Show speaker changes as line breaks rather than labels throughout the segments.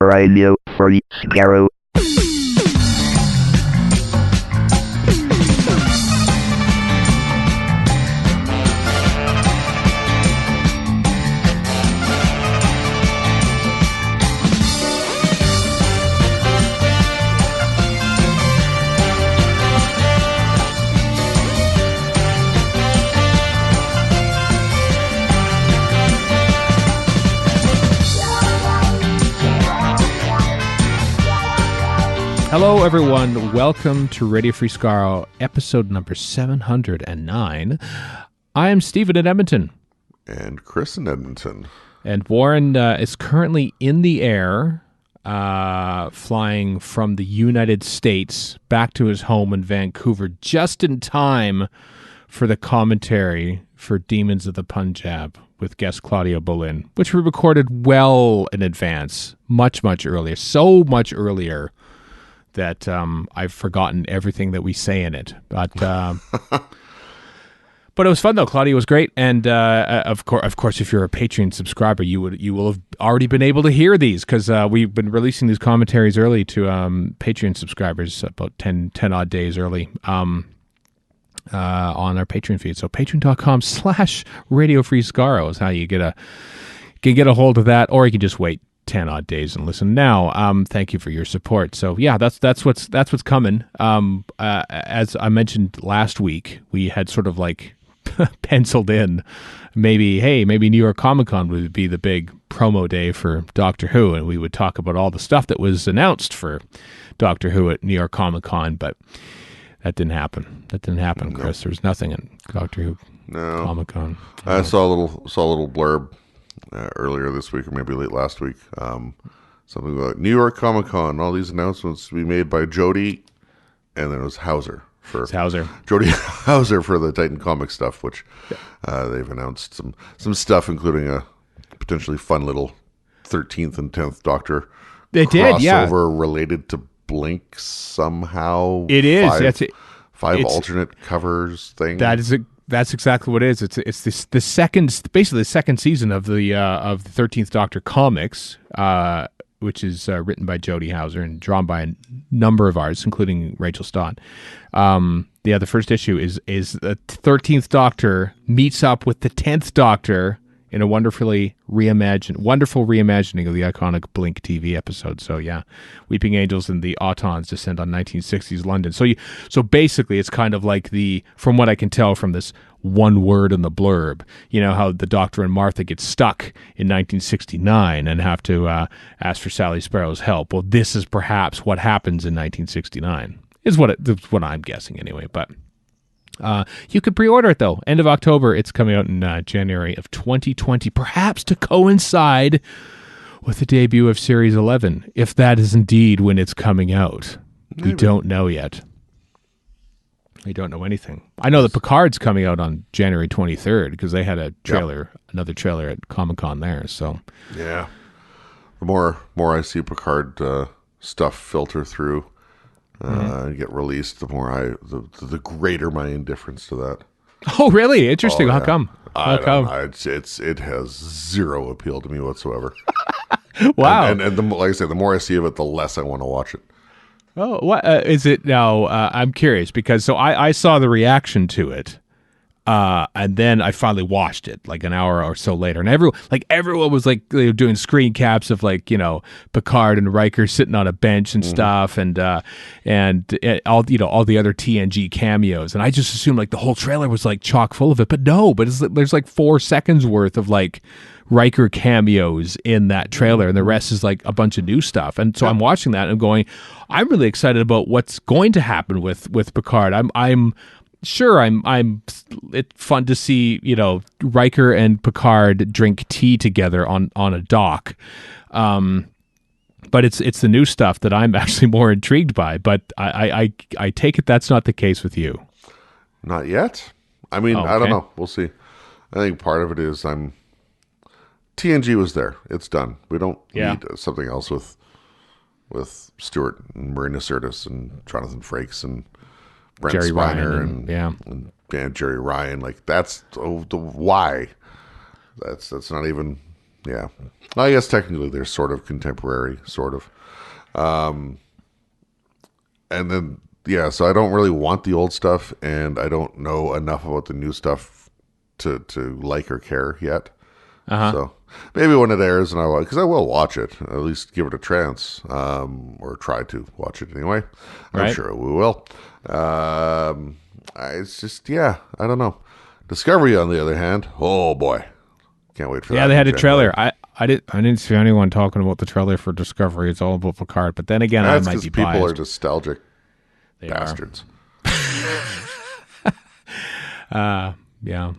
Radio Free Skaro.
Hello, everyone. Welcome to Radio Free Skaro, episode number 709. I am Stephen in Edmonton.
And Chris in Edmonton.
And Warren is currently in the air, flying from the United States back to his home in Vancouver, just in time for the commentary for Demons of the Punjab with guest Claudia Boleyn, which we recorded well in advance, much earlier, so much earlier that I've forgotten everything that we say in it. But but it was fun though. Claudia was great, and of course, if you're a Patreon subscriber, you will have already been able to hear these because we've been releasing these commentaries early to Patreon subscribers about 10 odd days early on our Patreon feed. So patreon.com/Radio Free Skaro is how you can get a hold of that, or you can just wait 10 odd days and listen now. Thank you for your support. So yeah, that's what's coming. As I mentioned last week, we had sort of like penciled in maybe New York Comic Con would be the big promo day for Doctor Who, and we would talk about all the stuff that was announced for Doctor Who at New York Comic Con, but that didn't happen. No. Chris. There was nothing at Doctor Who Comic Con.
I saw a little blurb earlier this week, or maybe late last week, something about New York Comic Con, all these announcements to be made by Jodie, and then it was Jodie Hauser for the Titan Comics stuff, which they've announced some stuff, including a potentially fun little 13th and 10th Doctor crossover related to Blink somehow.
It is.
Five alternate covers thing.
That's exactly what it is. It's the second season of the 13th Doctor comics, which is written by Jodie Hauser and drawn by a number of artists, including Rachel Stott. The first issue is the 13th Doctor meets up with the 10th Doctor in a wonderful reimagining of the iconic Blink TV episode. So yeah, Weeping Angels and the Autons descend on 1960s London. So basically, it's kind of like from what I can tell from this one word in the blurb, you know how the Doctor and Martha get stuck in 1969 and have to ask for Sally Sparrow's help. Well, this is perhaps what happens in 1969. Is what I'm guessing anyway, but. You could pre-order it, though. End of October. It's coming out in January of 2020, perhaps to coincide with the debut of Series 11, if that is indeed when it's coming out. Maybe. We don't know yet. We don't know anything. I know that Picard's coming out on January 23rd because they had another trailer at Comic-Con there. So
yeah, the more I see Picard stuff filter through, get released, the greater my indifference to that.
Oh, really? Interesting. How come?
How come? It has zero appeal to me whatsoever.
Wow.
And like I say, the more I see of it, the less I want to watch it.
Oh, what is it now? I'm curious because I saw the reaction to it. And then I finally watched it like an hour or so later, and everyone was like doing screen caps of Picard and Riker sitting on a bench and stuff, and all all the other TNG cameos, and I just assumed like the whole trailer was like chock full of it, but no, there's like 4 seconds worth of like Riker cameos in that trailer, and the rest is like a bunch of new stuff, and so I'm watching that and I'm going, I'm really excited about what's going to happen with Picard. It's fun to see, Riker and Picard drink tea together on a dock. But it's the new stuff that I'm actually more intrigued by. But I take it that's not the case with you.
Not yet. I mean, I don't know. We'll see. I think part of it is TNG was there. It's done. We don't need something else with Stewart and Marina Sirtis and Jonathan Frakes and Brent
Jerry
Spiner
Ryan
and Jerry Ryan. Like that's the why. That's not even Yeah. I guess technically they're sort of contemporary, sort of. And then, yeah, so I don't really want the old stuff, and I don't know enough about the new stuff to like or care yet. So maybe when it airs, and because I will watch it, at least give it a chance, or try to watch it anyway. I'm sure we will. It's just, I don't know. Discovery, on the other hand, oh boy, can't wait for that.
Yeah, they had a trailer. I didn't see anyone talking about the trailer for Discovery. It's all about Picard. But then again, I might be biased.
People are nostalgic bastards.
Yeah.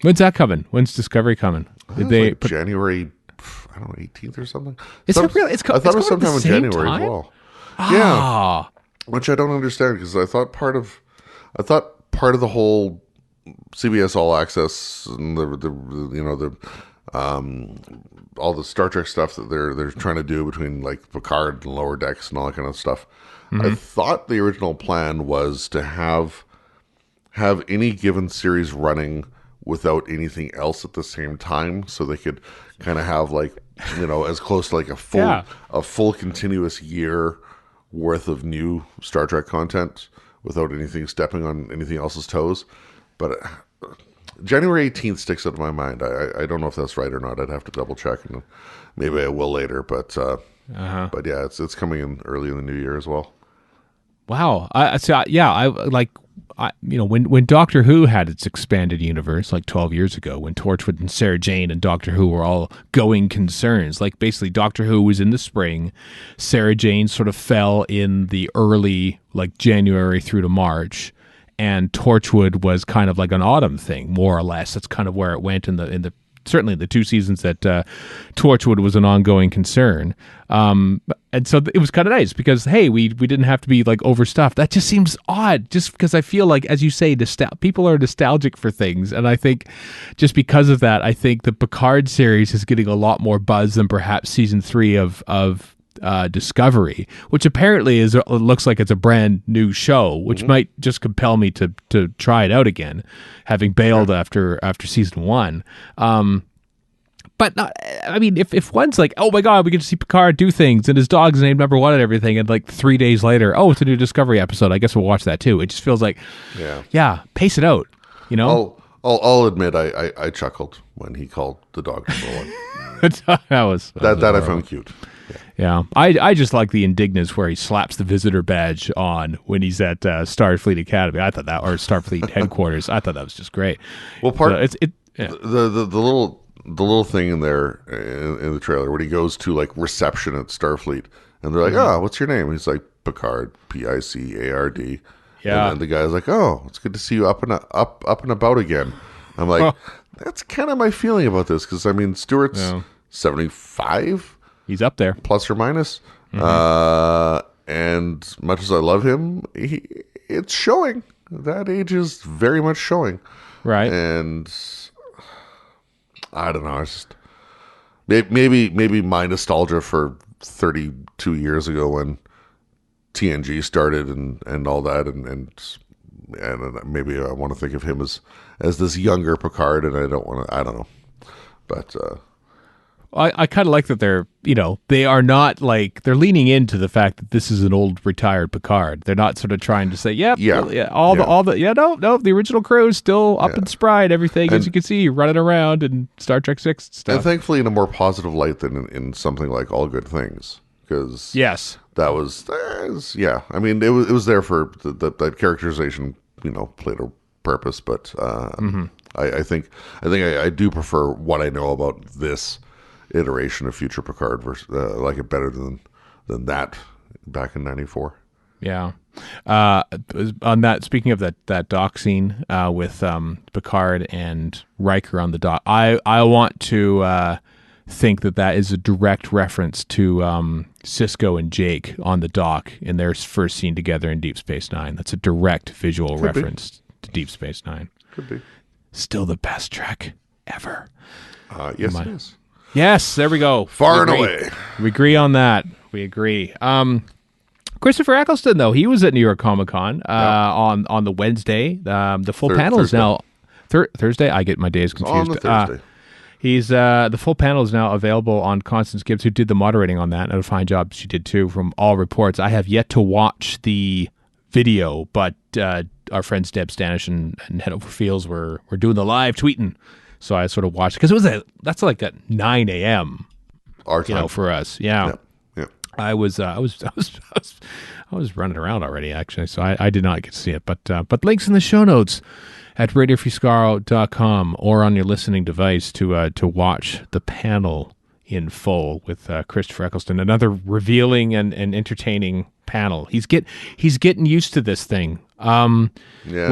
When's that coming? When's Discovery coming? Did they
like January? I don't know, 18th or something.
Is it really? I thought it was sometime in January as well.
Yeah, which I don't understand, because I thought part of the whole CBS All Access and the all the Star Trek stuff that they're trying to do between like Picard and Lower Decks and all that kind of stuff. I thought the original plan was to have any given series running without anything else at the same time, so they could kind of have like, as close to like a full continuous year worth of new Star Trek content without anything stepping on anything else's toes. But January 18th sticks out of my mind. I don't know if that's right or not. I'd have to double check, and maybe I will later. But yeah, it's coming in early in the new year as well.
Wow. When Doctor Who had its expanded universe like 12 years ago, when Torchwood and Sarah Jane and Doctor Who were all going concerns, like basically Doctor Who was in the spring, Sarah Jane sort of fell in the early, like January through to March, and Torchwood was kind of like an autumn thing, more or less. That's kind of where it went in the certainly the 2 seasons that Torchwood was an ongoing concern. And so it was kind of nice because, hey, we didn't have to be like overstuffed. That just seems odd, just because I feel like, as you say, people are nostalgic for things. And I think just because of that, I think the Picard series is getting a lot more buzz than perhaps season 3 of Discovery, which apparently looks like it's a brand new show, which might just compel me to try it out again, having bailed after season 1. But not, I mean, if one's like, oh my God, we get to see Picard do things, and his dog's named number 1 and everything, and like 3 days later, oh, it's a new Discovery episode, I guess we'll watch that too. It just feels like, pace it out,
I'll admit I chuckled when he called the dog number 1. that I found cute.
Yeah. I just like the indignance where he slaps the visitor badge on when he's at Starfleet Academy. I thought that, or Starfleet headquarters. I thought that was just great.
Well, the little thing in there in the trailer when he goes to like reception at Starfleet, and they're like, what's your name? And he's like, Picard, Picard. Yeah. And then the guy's like, oh, it's good to see you up and about again. I'm like, that's kind of my feeling about this, because I mean, Stewart's 75.
He's up there,
plus or minus. And much as I love him, it's showing. That age is very much showing.
Right.
And I don't know. It's just maybe my nostalgia for 32 years ago when TNG started and all that, and maybe I want to think of him as this younger Picard, and I don't want to. I don't know, but.
I kind of like that they are not like, they're leaning into the fact that this is an old retired Picard. They're not sort of trying to say, the original crew is still up and spry and everything, as you can see, running around in Star Trek 6 and stuff.
And thankfully in a more positive light than in something like All Good Things, because that was I mean, it was there for that characterization, played a purpose, but I think I do prefer what I know about this iteration of future Picard versus like it better than that back in 94.
Yeah. On that, speaking of that dock scene with Picard and Riker on the dock, I want to think that is a direct reference to Cisco and Jake on the dock in their first scene together in Deep Space Nine. That's a direct visual reference to Deep Space Nine.
Could be.
Still the best Trek ever.
Yes, it is.
Yes, there we go.
Far and away.
We agree on that. We agree. Christopher Eccleston, though, he was at New York Comic Con on the Wednesday. The full panel is now Thursday. I get my days confused.
On the Thursday.
He's the full panel is now available on Constance Gibbs, who did the moderating on that, and a fine job she did too. From all reports, I have yet to watch the video, but our friends Deb Stanish and Head Over Fields were doing the live tweeting, so I sort of watched because that's like at 9 a.m.
Our time.
For us, yeah.
Yeah.
I was running around already actually, so I did not get to see it, but links in the show notes at RadioFreeScaro.com or on your listening device to watch the panel in full with Christopher Eccleston. Another revealing and entertaining panel. He's getting used to this thing. When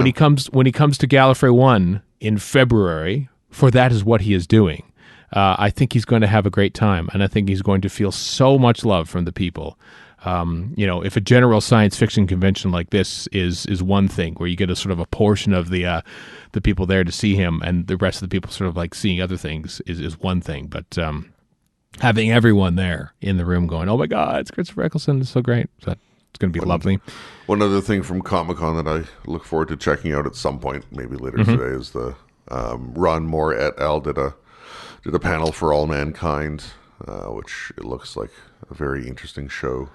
he comes to Gallifrey 1 in February, for that is what he is doing. I think he's going to have a great time, and I think he's going to feel so much love from the people. If a general science fiction convention like this is one thing where you get a sort of a portion of the people there to see him, and the rest of the people sort of like seeing other things is one thing. But having everyone there in the room going, "Oh my God, it's Christopher Eccleston! It's so great!" So it's going to be lovely.
One other thing from Comic-Con that I look forward to checking out at some point, maybe later today, is the Ron Moore et al. did a panel for All Mankind, which it looks like a very interesting show.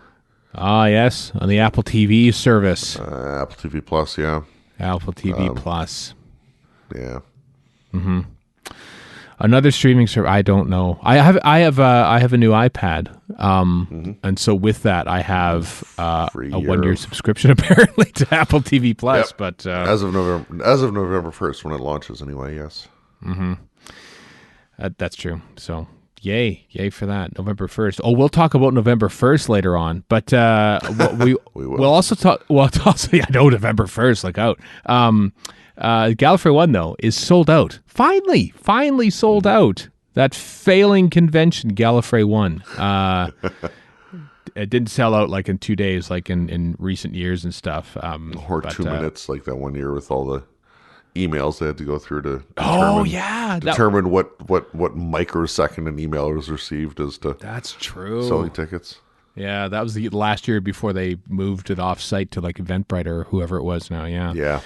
Ah, yes, on the Apple TV service.
Apple TV Plus, yeah.
Apple TV Plus.
Yeah.
Mm-hmm. Another streaming service. I don't know. I have a new iPad, and so with that, I have a 1-year subscription apparently to Apple TV Plus.
Yep.
But
as of November 1st, when it launches, anyway. Yes.
Mm-hmm. That's true. So. Yay for that. November 1st. Oh, we'll talk about November 1st later on, but we'll also talk. Well, also, I know November 1st, like out. Gallifrey 1 though is sold out. Finally sold out. That failing convention, Gallifrey 1. It didn't sell out like in 2 days, like in recent years and stuff.
Or 2 minutes, like that one year with all the emails they had to go through to determine what microsecond an email was received as to
that's true
selling tickets.
Yeah, that was the last year before they moved it off site to like Eventbrite or whoever it was now. Yeah.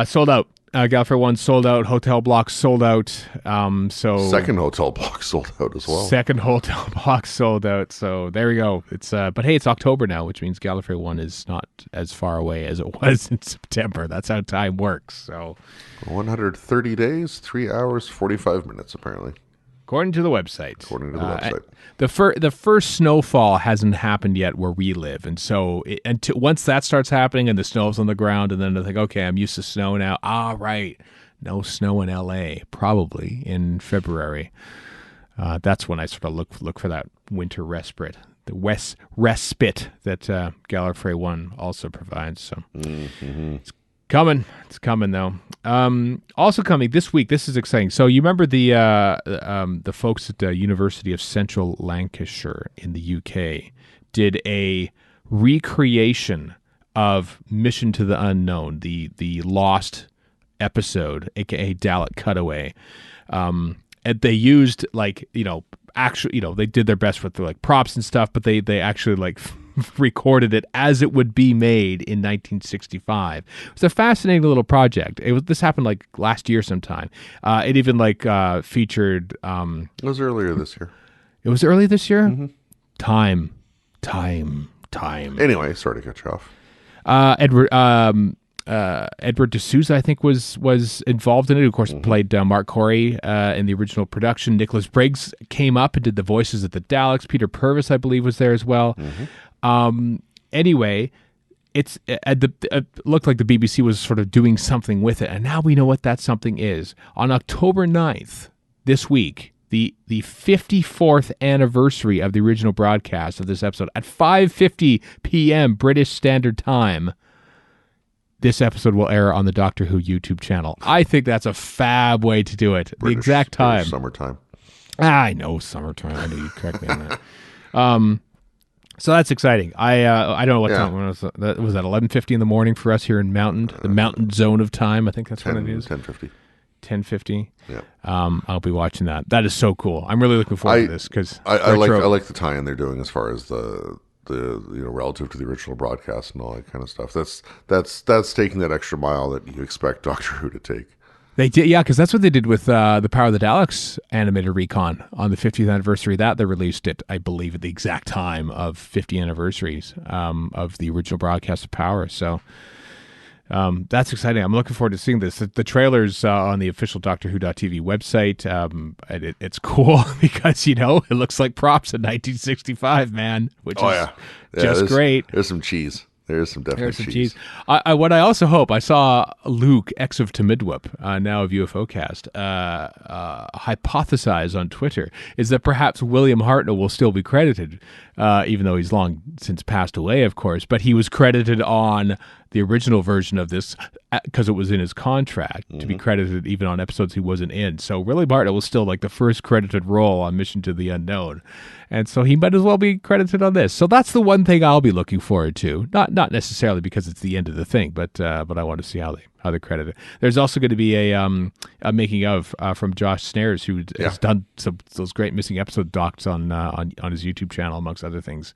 Sold out. Gallifrey 1 sold out. Hotel block sold out.
Second hotel block sold out as well.
Second hotel block sold out. So there we go. It's but hey, it's October now, which means Gallifrey 1 is not as far away as it was in September. That's how time works. So
130 days, 3 hours, 45 minutes, apparently.
According to the website. The first snowfall hasn't happened yet where we live, and so once that starts happening and the snow's on the ground, and then I think, okay, I'm used to snow now. Ah, right, no snow in LA, probably in February. That's when I sort of look for that winter respite, the respite that Gallifrey 1 also provides. So It's coming though. Also coming this week. This is exciting. So you remember the folks at the University of Central Lancashire in the UK did a recreation of Mission to the Unknown, the lost episode, aka Dalek Cutaway. And they used actually, they did their best with the props and stuff, but they actually recorded it as it would be made in 1965. It was a fascinating little project. This happened last year sometime. It even featured.
It was earlier this year.
It was early this year.
Mm-hmm.
Time.
Anyway, sorry to cut you off.
Edward D'Souza, I think, was involved in it. Of course, played Mark Corey in the original production. Nicholas Briggs came up and did the voices of the Daleks. Peter Purvis, I believe, was there as well. Anyway, it looked like the BBC was sort of doing something with it, and now we know what that something is. On October 9th, this week, the 54th anniversary of the original broadcast of this episode at 5:50 p.m. British Standard Time, this episode will air on the Doctor Who YouTube channel. I think that's a fab way to do it. The exact time.
Summertime.
I know summertime. I knew you'd correct me on that. So that's exciting. I don't know what time was that 11:50 in the morning for us here in the Mountain Zone of Time. I think that's what it is.
10:50.
10:50.
Yeah.
I'll be watching that. That is so cool. I'm really looking forward to this because
I like the tie-in they're doing as far as the relative to the original broadcast and all that kind of stuff. That's taking that extra mile that you expect Doctor Who to take.
They did, yeah, because that's what they did with the Power of the Daleks animated recon on the 50th anniversary. That they released it, I believe, at the exact time of 50 anniversaries of the original broadcast of Power. So that's exciting. I'm looking forward to seeing this. The trailer's on the official DoctorWho.tv website. It's cool because, it looks like props in 1965, man, which is just great.
There's some cheese. There's some cheese.
What I also hope, I saw Luke, ex of Tamidwup, now of UFO Cast, hypothesize on Twitter, is that perhaps William Hartnell will still be credited, even though he's long since passed away, of course, but he was credited on the original version of this because it was in his contract to be credited even on episodes he wasn't in. So William Hartnell was still like the first credited role on Mission to the Unknown. And so he might as well be credited on this. So that's the one thing I'll be looking forward to. Not necessarily because it's the end of the thing, but I want to see how they credit it. There's also going to be a making of from Josh Snares, who has done those great missing episode docs on his YouTube channel, amongst other things.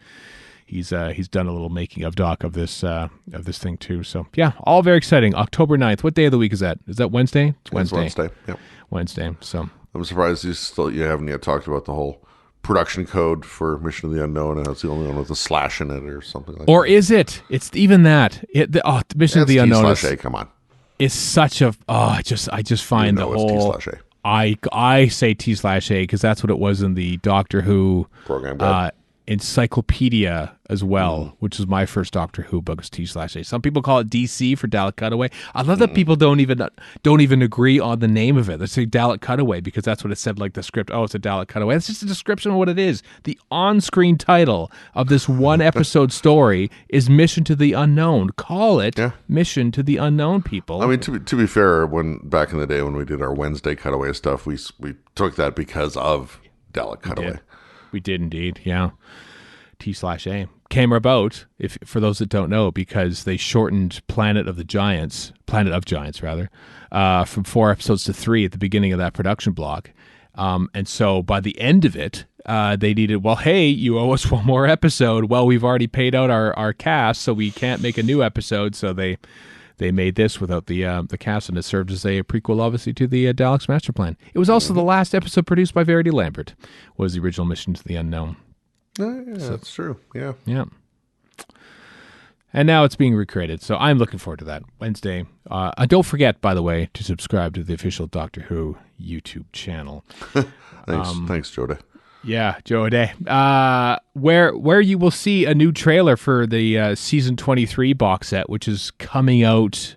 He's done a little making of doc of this thing too. So yeah, all very exciting. October 9th. What day of the week is that? Is that Wednesday? It's Wednesday.
It's Wednesday. Yep.
Wednesday. So
I'm surprised you haven't yet talked about the whole production code for Mission to the Unknown, and it's the only one with a slash in it or something like that.
Or is it? It's even that. Mission to the Unknown.
T/A, come on.
It's such a I just find the whole
T/A.
I say T/A because that's what it was in the Doctor Who
program guide.
Encyclopedia as well, which is my first Doctor Who book, is T/A. Some people call it DC for Dalek Cutaway. I love that people don't even agree on the name of it. They say Dalek Cutaway because that's what it said, like the script. Oh, it's a Dalek Cutaway. It's just a description of what it is. The on-screen title of this one episode story is Mission to the Unknown. Call it Mission to the Unknown, people.
I mean, to be fair, when back in the day when we did our Wednesday Cutaway stuff, we took that because of Dalek Cutaway.
We did indeed, yeah. T/A came about, for those that don't know, because they shortened Planet of Giants, from 4 episodes to 3 at the beginning of that production block. And so by the end of it, they needed, well, hey, you owe us one more episode. Well, we've already paid out our cast, so we can't make a new episode. So they made this without the cast, and it served as a prequel, obviously, to the Daleks Master Plan. It was also the last episode produced by Verity Lambert, was the original Mission to the Unknown.
That's true. Yeah.
Yeah. And now it's being recreated, so I'm looking forward to that. Wednesday. Don't forget, by the way, to subscribe to the official Doctor Who YouTube channel.
Thanks, Jodie.
Yeah, Jodie. Where you will see a new trailer for the season 23 box set, which is coming out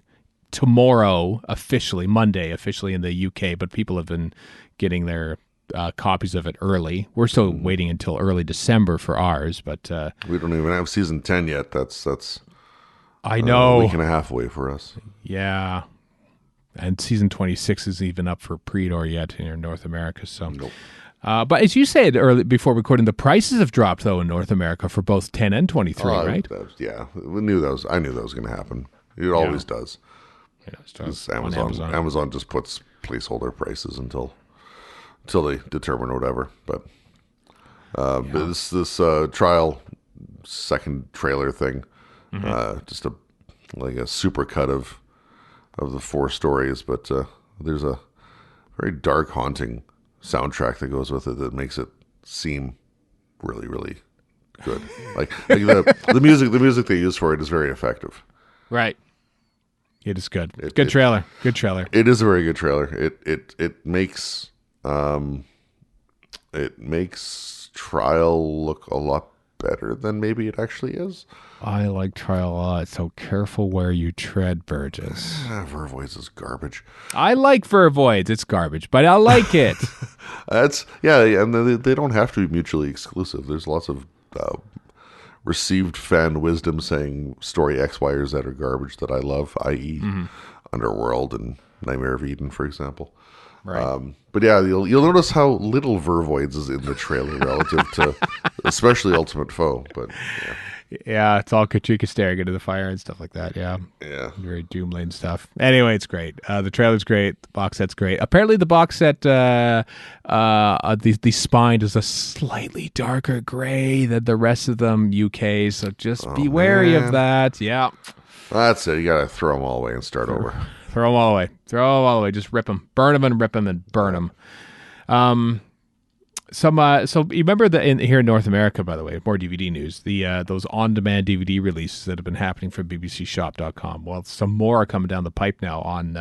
tomorrow officially, Monday officially in the UK, but people have been getting their copies of it early. We're still waiting until early December for ours, but
we don't even have season 10 yet. That's
I know,
a week and a half away for us.
Yeah, and season 26 isn't even up for pre-order yet here in North America. So.
Nope.
But as you said early before recording, the prices have dropped though in North America for both 10 and 23, right?
We knew those. I knew that was going to happen. It always does. Amazon just puts placeholder prices until they determine whatever. But this trial second trailer thing, just a super cut of the 4 stories, but there's a very dark, haunting soundtrack that goes with it that makes it seem really, really good. Like the music they use for it is very effective. It is good. Good trailer. It is a very good trailer. It makes Trial look a lot better than maybe it actually is. I like Trial a lot, so careful where you tread, Burgess. Vervoids is garbage. I like Vervoids. It's garbage, but I like it. And they don't have to be mutually exclusive. There's lots of received fan wisdom saying story X, Y, or Z are garbage that I love, i.e. Underworld and Nightmare of Eden, for example. Right. But yeah, you'll notice how little Vervoids is in the trailer relative to especially Ultimate Foe. But yeah, it's all Katrina staring into the fire and stuff like that. Yeah, very Doom Lane stuff. Anyway, it's great. The trailer's great. The box set's great. Apparently, the box set, the spine is a slightly darker gray than the rest of them UK. So just be wary of that. Yeah, that's it. You gotta throw them all away and start over.
throw them all away. Throw them all away. Just rip them. Burn them and rip them and burn them. So you remember here in North America, by the way, more DVD news, those on-demand DVD releases that have been happening from bbcshop.com. Well, some more are coming down the pipe now on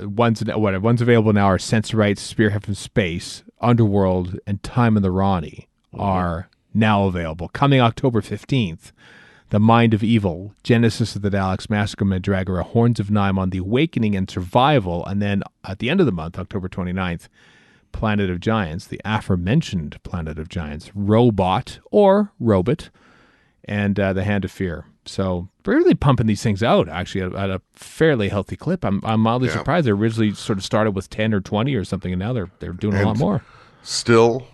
ones available now are Sensorite, Spearhead from Space, Underworld, and Time in the Ronnie are now available. Coming October 15th, The Mind of Evil, Genesis of the Daleks, Massacre Mandragora, Horns of Nimon, The Awakening and Survival, and then at the end of the month, October 29th, Planet of Giants, the aforementioned Planet of Giants, Robot, and The Hand of Fear. So we're really pumping these things out, actually, at a fairly healthy clip. I'm mildly surprised. They originally sort of started with 10 or 20 or something, and now they're doing a lot more.
Still,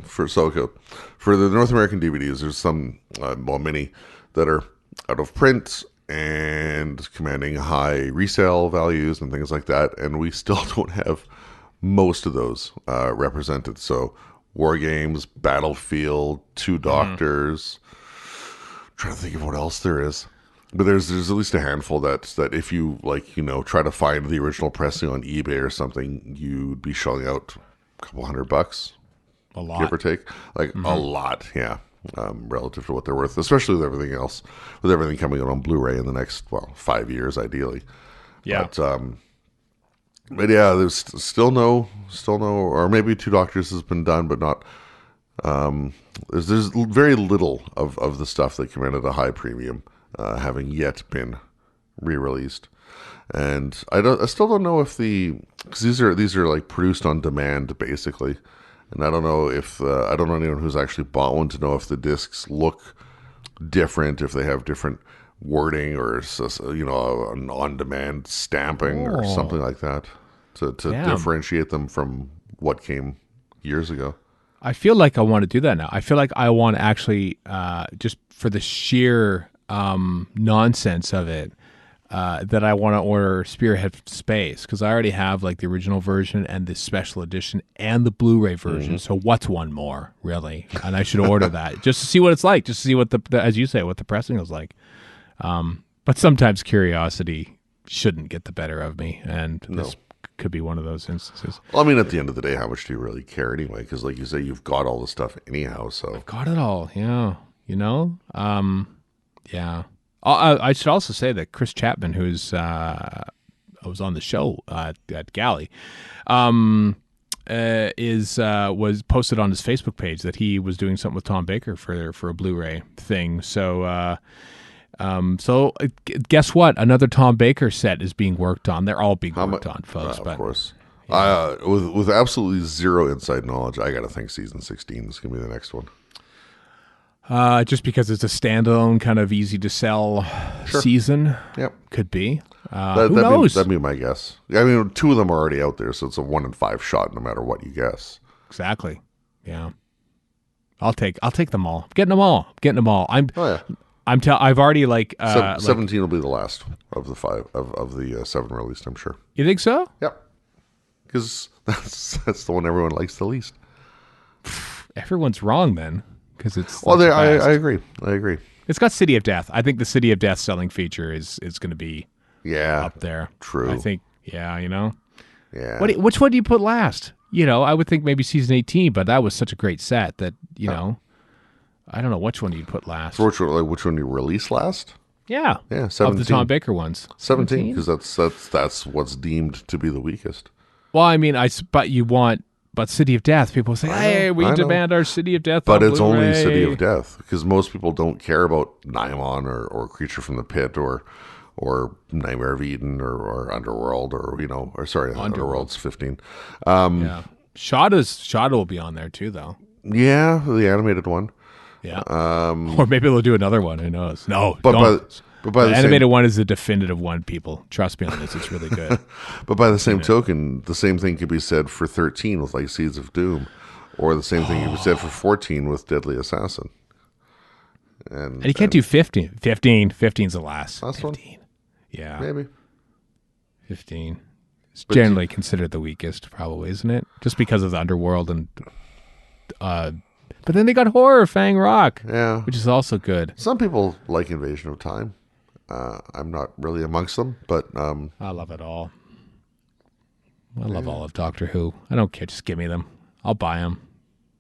for the North American DVDs, there's some, many that are out of print and commanding high resale values and things like that, and we still don't have most of those represented. So War Games, Battlefield, Two Doctors. Trying to think of what else there is, but there's at least a handful that if you try to find the original pressing on eBay or something, you'd be shelling out a couple $100,
a lot,
give or take, a lot, yeah, relative to what they're worth, especially with everything else, with everything coming out on Blu-ray in the next 5 years, ideally.
Yeah,
but yeah, there's still no, or maybe Two Doctors has been done, but not. There's very little of the stuff that commanded a high premium having yet been re-released, and I still don't know if because these are like produced on demand basically, and I don't know if I don't know anyone who's actually bought one to know if the discs look different, if they have different wording or an on-demand stamping or something like that to differentiate them from what came years ago.
I feel like I want to do that now. I feel like I want to actually, just for the sheer nonsense of it, that I want to order Spearhead from Space, because I already have the original version and the special edition and the Blu-ray version. So what's one more, really? And I should order that just to see what it's like, just to see what as you say, what the pressing is like. But sometimes curiosity shouldn't get the better of me, and this could be one of those instances.
Well, I mean, at the end of the day, how much do you really care anyway? Because like you say, you've got all the stuff anyhow, so.
I've got it all, yeah. Yeah. I should also say that Chris Chapman, who's was on the show at Galley, was posted on his Facebook page that he was doing something with Tom Baker for a Blu-ray thing. So guess what? Another Tom Baker set is being worked on. They're all being worked on, folks.
Of course. Yeah. With absolutely zero inside knowledge, I got to think season 16 is going to be the next one.
Just because it's a standalone, kind of easy to sell season. Yep. Could be. Who knows?
That'd be my guess. I mean, 2 of them are already out there, so it's a 1 in 5 shot, no matter what you guess.
Exactly. Yeah. I'll take them all. I'm getting them all. I've already
17 will be the last of the 5 of the 7 released, I'm sure.
You think so?
Yep. Because that's the one everyone likes the least.
Everyone's wrong then, because it's.
Well, I agree.
It's got City of Death. I think the City of Death selling feature is going to be up there.
True.
I think Yeah.
Which
one do you put last? I would think maybe season 18, but that was such a great set that I don't know which one you'd put last.
Which one you released last?
Yeah.
17.
Of the Tom Baker ones.
17, because that's what's deemed to be the weakest.
Well, I mean, but City of Death, people say, hey, we demand our City of Death.
But it's only City of Death, because most people don't care about Nimon or Creature from the Pit or Nightmare of Eden or Underworld Underworld's 15.
Yeah. Shada will be on there too, though.
Yeah, the animated one.
Yeah. Or maybe they'll do another one. Who knows? No,
but
don't.
By
the animated one is the definitive one, people. Trust me on this. It's really good.
But by the same token, the same thing could be said for 13 with Seeds of Doom, or the same thing could be said for 14 with Deadly Assassin. And
you can't do 15. 15's the last.
Last
15.
One?
Yeah.
Maybe.
15. It's generally considered the weakest, probably, isn't it? Just because of the Underworld and... but then they got Horror, Fang Rock.
Yeah.
Which is also good.
Some people like Invasion of Time. I'm not really amongst them, but
I love it all. I love all of Doctor Who. I don't care. Just give me them. I'll buy them.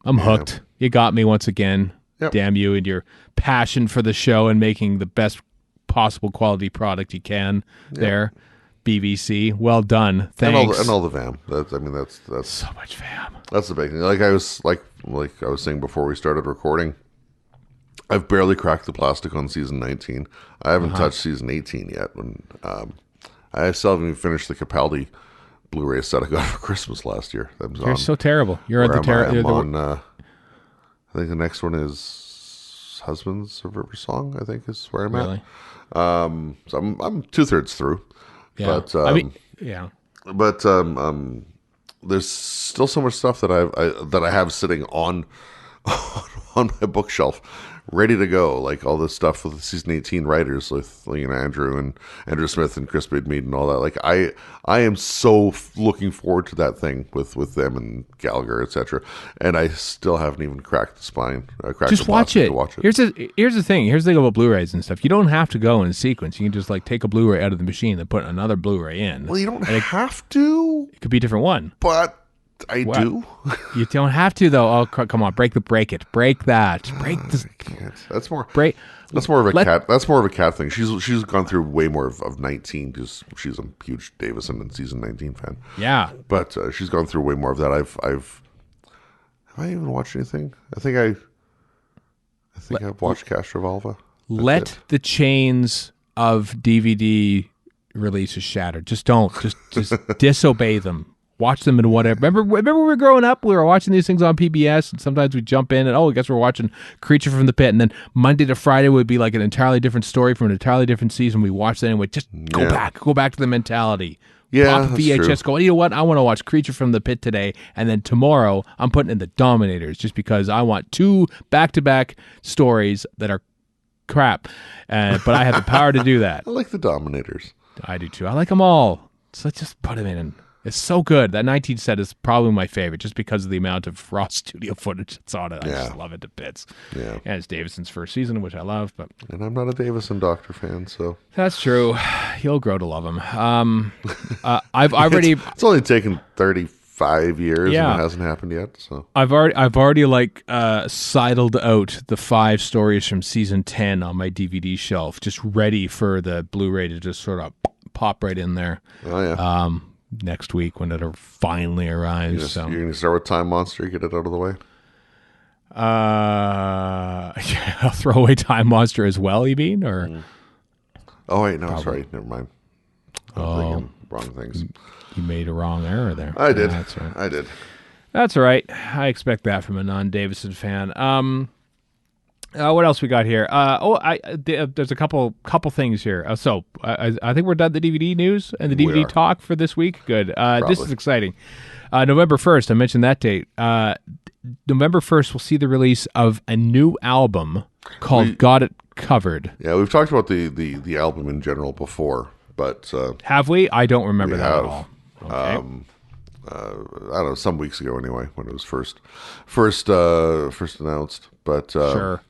I'm hooked. You got me once again.
Yep.
Damn you and your passion for the show and making the best possible quality product you can there. BBC. Well done. Thanks.
And all the VAM. That's
so much VAM.
That's the big thing. Like I was saying before we started recording, I've barely cracked the plastic on season 19. I haven't touched season 18 yet. When I still haven't even finished the Capaldi Blu-ray set I got for Christmas last year.
You're so terrible. You're at the terrible.
I think the next one is Husbands of River Song. I think is where I'm
really?
at. So I'm 2/3 through.
Yeah.
But there's still so much stuff that I have sitting on my bookshelf, ready to go. Like all this stuff with the season 18 writers, with Andrew and Andrew Smith and Chris Bidmead and all that. Like I am so looking forward to that thing with them and Gallagher, etc. And I still haven't even cracked the spine.
Just watch it. Here's the thing. Here's the thing about Blu-rays and stuff. You don't have to go in sequence. You can just take a Blu-ray out of the machine and put another Bluray in.
Well, you don't have to.
It could be a different one.
But I do.
You don't have to though. Oh, come on, break that. Break this.
That's more.
Break.
That's more of a cat. That's more of a cat thing. She's gone through way more of 19 because she's a huge Davison and season 19 fan.
Yeah,
but she's gone through way more of that. Have I even watched anything? I think I've watched Castrovalva.
Let the chains of DVD releases shatter. Just don't. Just disobey them. Watch them in whatever. Remember when we were growing up, we were watching these things on PBS, and sometimes we'd jump in and, I guess we're watching Creature from the Pit, and then Monday to Friday would be like an entirely different story from an entirely different season. We watched that and we'd just go back to the mentality.
Yeah,
pop VHS, go, you know what? I want to watch Creature from the Pit today, and then tomorrow I'm putting in the Dominators just because I want 2 back-to-back stories that are crap. But I have the power to do that.
I like the Dominators.
I do too. I like them all. So let's just put them in. It's so good. That 19 set is probably my favorite just because of the amount of raw studio footage that's on it. I just love it to bits.
Yeah.
And it's Davison's first season, which I love.
And I'm not a Davison Doctor fan, so.
That's true. You'll grow to love him. I've already...
It's only taken 35 years and it hasn't happened yet, so.
I've already sidled out the 5 stories from season 10 on my DVD shelf, just ready for the Blu-ray to just sort of pop right in there.
Oh, yeah.
Next week when it finally arrives.
You're going to start with Time Monster, get it out of the way?
I'll throw away Time Monster as well, you mean? Or
Oh, wait, no, sorry. Never mind. I'm thinking wrong things.
You made a wrong error there.
I did.
Yeah, that's right.
I did.
That's all right. I expect that from a non-Davison fan. What else we got here? There's a couple things here. I think we're done the DVD news and the DVD talk for this week. Good. This is exciting. November 1st, I mentioned that date. November 1st, we'll see the release of a new album called Got It Covered.
Yeah, we've talked about the album in general before, but...
have we? I don't remember that at all. Okay.
I don't know, some weeks ago anyway, when it was first announced. But
sure.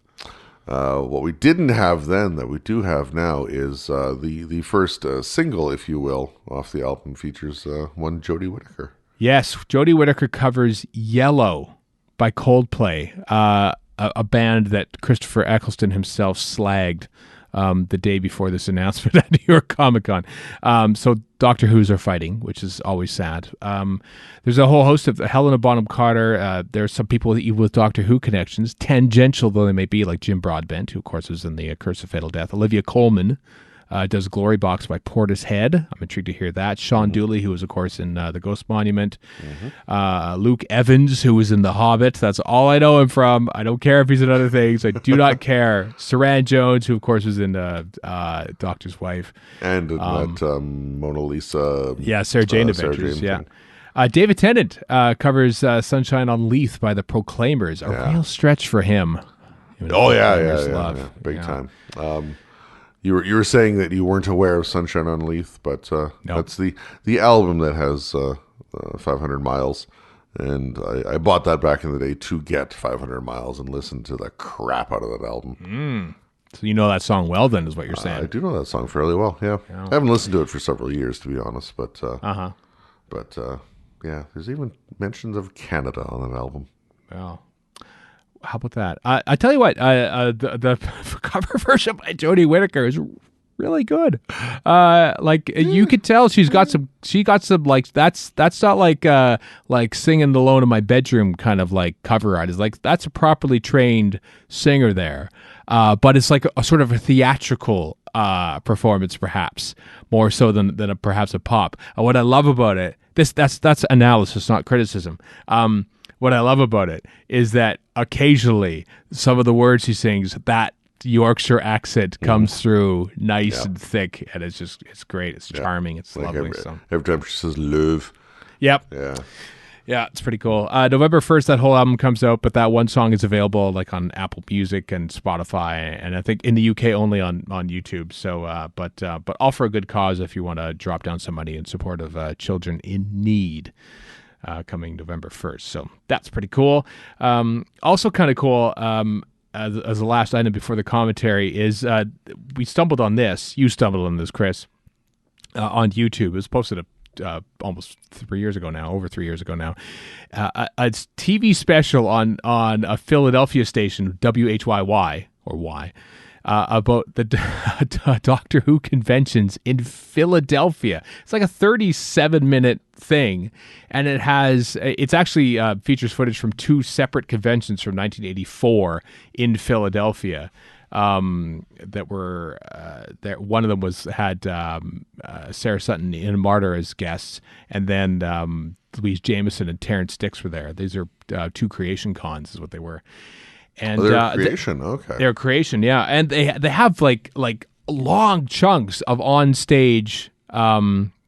What we didn't have then that we do have now is the first single, if you will, off the album features one Jodie Whitaker.
Yes, Jodie Whitaker covers Yellow by Coldplay, a band that Christopher Eccleston himself slagged the day before this announcement at New York Comic Con. So Doctor Who's are fighting, which is always sad. There's a whole host of Helena Bonham Carter. There's some people with Doctor Who connections, tangential though they may be, like Jim Broadbent, who of course was in the Curse of Fatal Death. Olivia Colman does Glory Box by Portishead. I'm intrigued to hear that. Sean Dooley, who was of course in The Ghost Monument. Luke Evans, who was in The Hobbit. That's all I know him from. I don't care if he's in other things. I do not care. Saran Jones, who of course was in Doctor's Wife.
And that Mona Lisa.
Yeah, Sarah Jane Adventures. Yeah. David Tennant covers Sunshine on Leith by The Proclaimers. A real stretch for him.
Yeah. Big time. You were saying that you weren't aware of Sunshine on Leith, but that's the album that has 500 miles, and I bought that back in the day to get 500 miles and listen to the crap out of that album.
So you know that song well, then, is what you're saying.
I do know that song fairly well. Yeah, I haven't listened to it for several years, to be honest. But yeah, there's even mentions of Canada on that album.
Well, how about that? I tell you what, the cover version by Jodie Whitaker is really good. You could tell she got some like that's not like singing alone in my bedroom kind of like cover art. It's like that's a properly trained singer there. But it's like a sort of a theatrical performance, perhaps more so than perhaps a pop. What I love about it, that's analysis, not criticism. What I love about it is that occasionally some of the words she sings, that Yorkshire accent comes through nice and thick, and it's great. It's charming. It's like lovely.
Every time she says "love."
Yep.
Yeah.
Yeah, it's pretty cool. November 1st, that whole album comes out, but that one song is available like on Apple Music and Spotify, and I think in the UK only on YouTube. So, but all for a good cause if you want to drop down some money in support of children in need. Coming November 1st. So that's pretty cool. Also kind of cool, as the last item before the commentary is we stumbled on this. You stumbled on this, Chris, on YouTube. It was posted almost 3 years ago now, over 3 years ago now. A TV special on a Philadelphia station, WHYY, or Y, about the Doctor Who conventions in Philadelphia. It's like a 37-minute thing, and it's actually features footage from two separate conventions from 1984 in Philadelphia. That were that one of them had Sarah Sutton and Martyr as guests, and then Louise Jameson and Terrence Dicks were there. These are two creation cons, is what they were. And
they're creation, okay.
They're creation, yeah, and they have like long chunks of on stage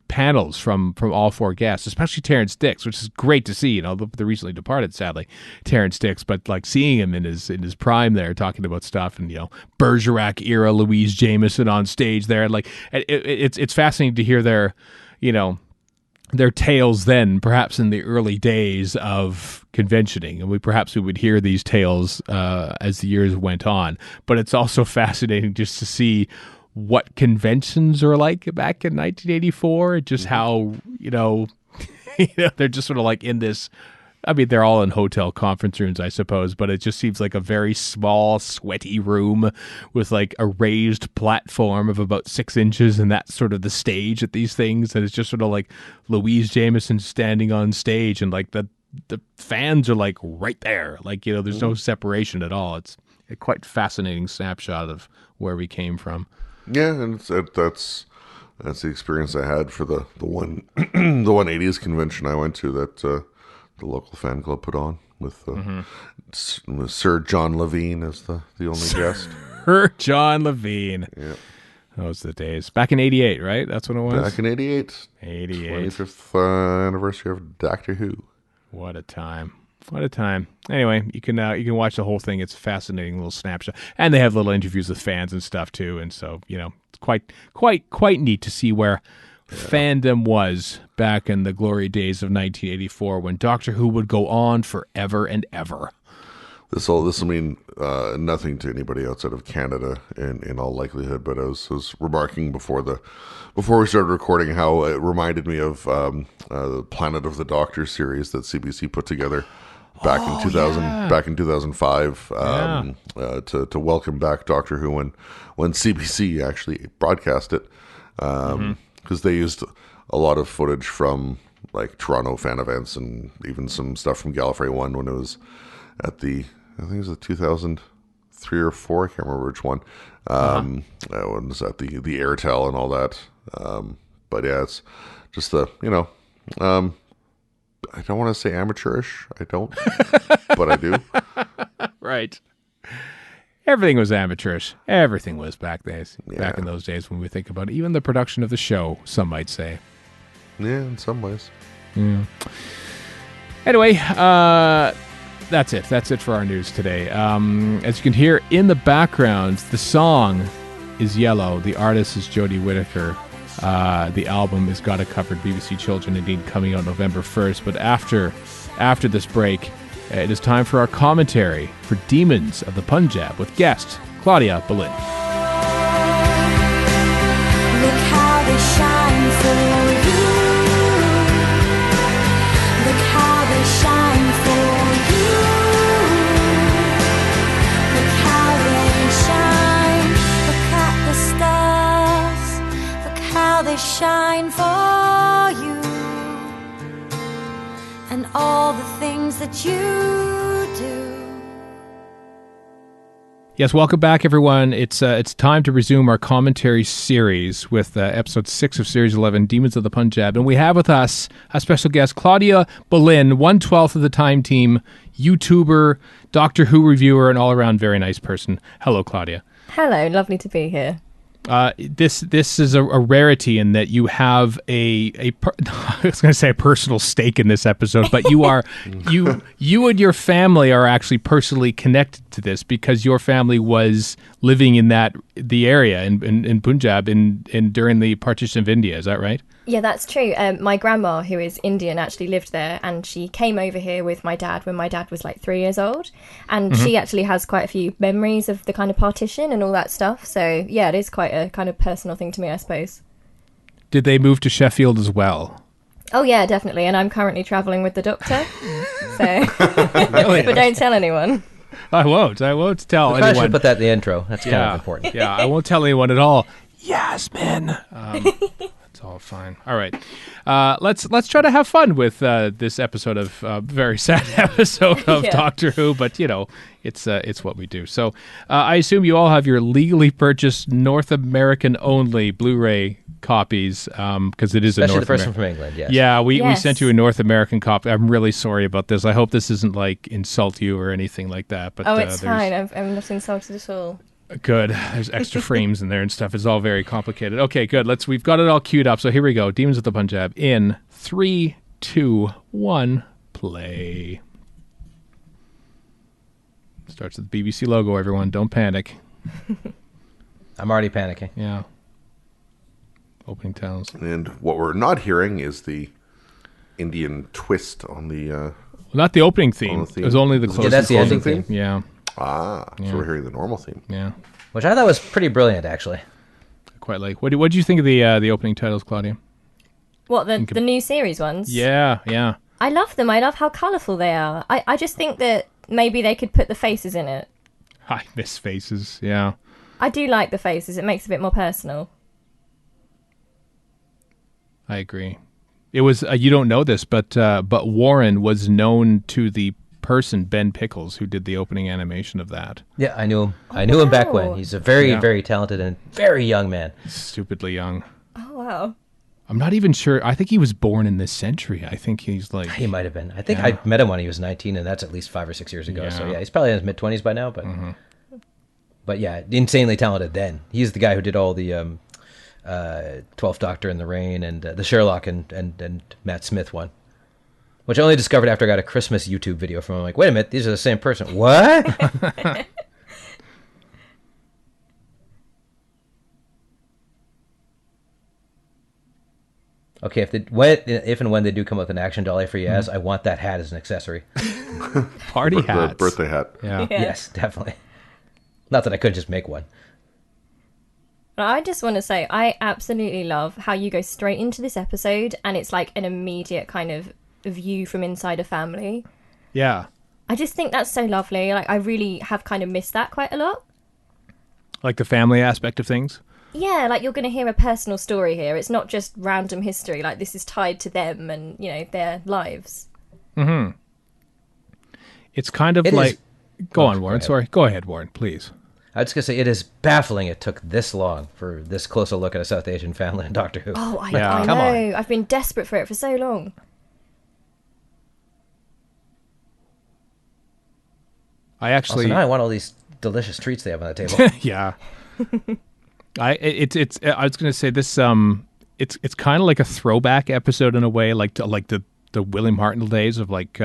panels from all four guests, especially Terrence Dicks, which is great to see. You know, the recently departed, sadly, Terrence Dicks, but like seeing him in his prime there, talking about stuff, and Bergerac era Louise Jameson on stage there, like it's fascinating to hear their tales then, perhaps in the early days of conventioning, and we would hear these tales as the years went on. But it's also fascinating just to see what conventions are like back in 1984, just how they're just sort of like in this. I mean, they're all in hotel conference rooms, I suppose, but it just seems like a very small, sweaty room with like a raised platform of about 6 inches, and that's sort of the stage at these things. And it's just sort of like Louise Jameson standing on stage, and like the fans are like right there. Like, there's no separation at all. It's a quite fascinating snapshot of where we came from.
Yeah, and that's the experience I had for the 180s convention I went to that the local fan club put on with Sir John Levine as the only guest.
Sir John Levine.
Yeah.
Those are the days. Back in 88, right? That's when it was?
Back in 88. 25th anniversary of Doctor Who.
What a time. What a time. Anyway, you can watch the whole thing. It's a fascinating little snapshot. And they have little interviews with fans and stuff too. And so, it's quite neat to see where fandom was back in the glory days of 1984 when Doctor Who would go on forever and ever.
This will mean nothing to anybody outside of Canada in all likelihood, but I was remarking before we started recording how it reminded me of the Planet of the Doctor series that CBC put together back in 2005 to welcome back Doctor Who when CBC actually broadcast it, because they used a lot of footage from like Toronto fan events and even some stuff from Gallifrey 1 when it was at I think it was 2003 or 4, I can't remember which one. When it was at the Airtel and all that. But yeah, it's just I don't want to say amateurish. I don't, but I do.
Right. Everything was amateurish. Everything was back in those days when we think about it. Even the production of the show, some might say.
Yeah, in some ways.
Yeah. Anyway, that's it. That's it for our news today. As you can hear in the background, the song is Yellow. The artist is Jodie Whitaker. The album is Got It Covered, BBC Children Indeed, coming out November 1st. But after this break, it is time for our commentary for Demons of the Punjab with guest Claudia Boleyn.
Look how they shine for you. Look how they shine for you. Look how they shine. Look at the stars. Look how they shine for you. And all the things that you do.
Yes, welcome back, everyone. It's time to resume our commentary series with episode 6 of Series 11, Demons of the Punjab. And we have with us a special guest, Claudia Boleyn, 1/12 of the Time Team, YouTuber, Doctor Who reviewer, and all-around very nice person. Hello, Claudia.
Hello, lovely to be here.
This is a rarity in that you have I was going to say a personal stake in this episode, but you are you and your family are actually personally connected to this because your family was living in the area in Punjab during the partition of India. Is that right?
Yeah, that's true. My grandma, who is Indian, actually lived there, and she came over here with my dad when my dad was like 3 years old, and she actually has quite a few memories of the kind of partition and all that stuff. So yeah, it is quite a kind of personal thing to me, I suppose.
Did they move to Sheffield as well?
Oh yeah, definitely. And I'm currently travelling with the doctor, so
Really?
but don't tell anyone.
I won't tell
I
anyone.
should put that in the intro. That's kind of important.
Yeah, I won't tell anyone at all. Yasmin. It's all fine. All right. Let's try to have fun with this episode of very sad episode of
Yeah.
Doctor Who, but it's what we do. So I assume you all have your legally purchased North American only Blu-ray copies because it is
Especially
a
the
North
person
American.
from England, yes.
Yeah, we
Yes.
sent you a North American copy. I'm really sorry about this. I hope this isn't like insult you or anything like that. But
Oh, it's
there's-
fine. I'm not insulted at all.
Good. There's extra frames in there and stuff. It's all very complicated. Okay, good. We've got it all queued up. So here we go. Demons of the Punjab in 3, 2, 1, play. Starts with the BBC logo, everyone. Don't panic.
I'm already panicking.
Yeah. Opening titles.
And what we're not hearing is the Indian twist on the...
Well, not the opening theme.
On the theme.
It was only the
Yeah,
closing.
that's the
closing
ending theme.
Yeah.
So we're hearing the normal theme.
Yeah.
Which I thought was pretty brilliant, actually.
Quite like. What did you think of the opening titles, Claudia?
What, the new series ones?
Yeah. Yeah.
I love them. I love how colourful they are. I just think that maybe they could put the faces in it.
I miss faces. Yeah.
I do like the faces. It makes it a bit more personal.
I agree. It was you don't know this, but Warren was known to the person Ben Pickles who did the opening animation of that.
Yeah, I knew him. I knew him back
wow.
when. He's a very,
Yeah.
very talented and very young man.
Stupidly young.
Oh, wow.
I'm not even sure. I think he was born in this century. I think he's like
He might have been. I think
Yeah.
I met him when he was 19, and that's at least 5 or 6 years ago. So
Yeah.
yeah, he's probably in his mid-20s by now. But yeah, insanely talented then. He's the guy who did all the 12th Doctor in the Rain and the Sherlock and Matt Smith one. Which I only discovered after I got a Christmas YouTube video from him. I'm like, wait a minute, these are the same person. What? Okay, if and when they do come up with an action dolly for Yaz, I want that hat as an accessory.
party
The
hats.
birthday hat.
Yeah.
Yeah.
Yes, definitely. Not that I couldn't just make one.
I just want to say, I absolutely love how you go straight into this episode and it's like an immediate kind of view from inside a family.
Yeah.
I just think that's so lovely. Like, I really have kind of missed that quite a lot.
Like the family aspect of things.
Yeah, like you're going to hear a personal story here. It's not just random history. Like, this is tied to them and, you know, their lives.
It's kind of
It
like
is-
Go
Oh,
on, Warren.
go ahead.
Sorry. Go ahead, Warren, please.
I was going to say, it is baffling it took this long for this close a look at a South Asian family in Doctor Who.
Oh, I
Yeah.
know.
Come on.
I've been desperate for it for so long.
I actually
Also, now I want all these delicious treats they have on the table.
yeah. I was going to say this it's kind of like a throwback episode in a way, like to like the William Hartnell days of like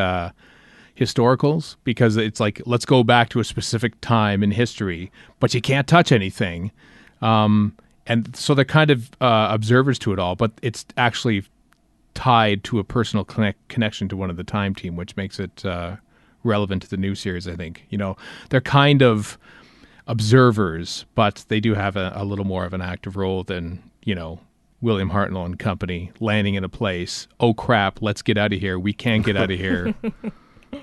historicals, because it's like, let's go back to a specific time in history, but you can't touch anything. And so they're kind of observers to it all, but it's actually tied to a personal connection to one of the Time Team, which makes it relevant to the new series, I think. You know, they're kind of observers, but they do have a little more of an active role than, William Hartnell and company landing in a place. Oh crap, let's get out of here. We can't get out of here.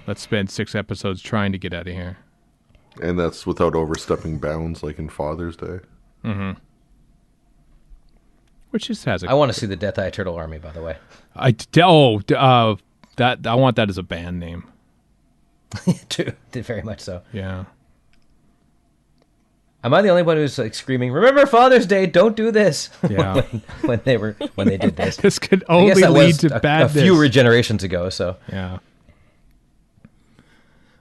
Let's spend 6 episodes trying to get out of here.
And that's without overstepping bounds like in Father's Day.
Mm-hmm. Which just has
I want to see the Death Eye Turtle Army, by the way.
I want that as a band name.
Too, very much so.
Yeah.
Am I the only one who's like screaming, "Remember Father's Day, don't do this"?
Yeah.
when they did this.
This could
I
only
guess that
lead
was
to
a
badness.
few generations ago, so.
Yeah.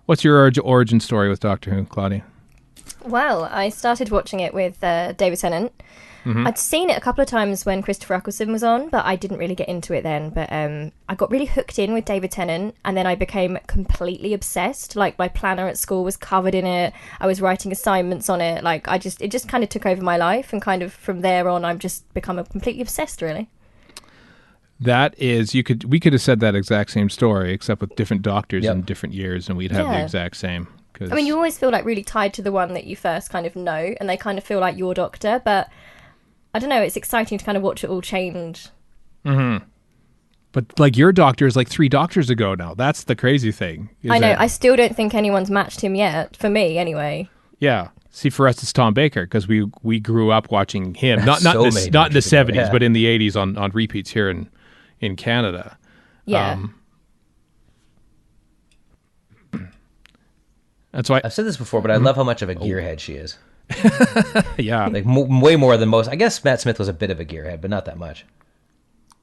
What's your origin story with Doctor Who, Claudia?
Well, I started watching it with David Tennant.
Mm-hmm.
I'd seen it a couple of times when Christopher Eccleston was on, but I didn't really get into it then. But I got really hooked in with David Tennant, and then I became completely obsessed. Like, my planner at school was covered in it. I was writing assignments on it. Like, it just kind of took over my life, and kind of from there on, I've just become completely obsessed, really.
That is, we could have said that exact same story, except with different doctors in different years, and we'd have the exact same.
I mean, you always feel like really tied to the one that you first kind of know, and they kind of feel like your doctor, but I don't know, it's exciting to kind of watch it all change.
Mm-hmm. But like your doctor is like 3 doctors ago now. That's the crazy thing.
I know. I still don't think anyone's matched him yet, for me anyway.
Yeah. See, for us, it's Tom Baker, because we grew up watching him. Not
So
in the
many
70s,
yeah.
but in the 80s on repeats here in Canada.
Yeah.
And so
I've said this before, but I love how much of a gearhead she is.
yeah.
Like way more than most. I guess Matt Smith was a bit of a gearhead, but not that much.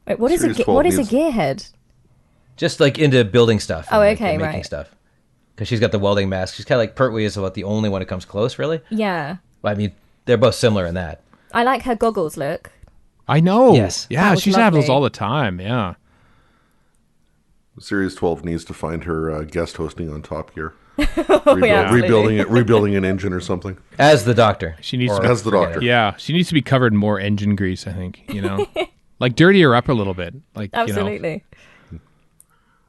Wait, what is a gearhead?
Just like into building stuff.
Oh,
and,
okay,
and making
right.
stuff. Because she's got the welding mask. She's kind of like Pertwee is about the only one who comes close, really.
Yeah.
I mean, they're both similar in that.
I like her goggles look.
I know.
Yes.
Yeah,
That was
she's had those
lovely.
all the time. Yeah.
Series 12 needs to find her guest hosting on Top Gear.
Yeah,
rebuilding an engine or something.
As the Doctor.
She needs
As the Doctor.
Yeah, she needs to be covered in more engine grease, I think, Like dirty her up a little bit. Like
Absolutely.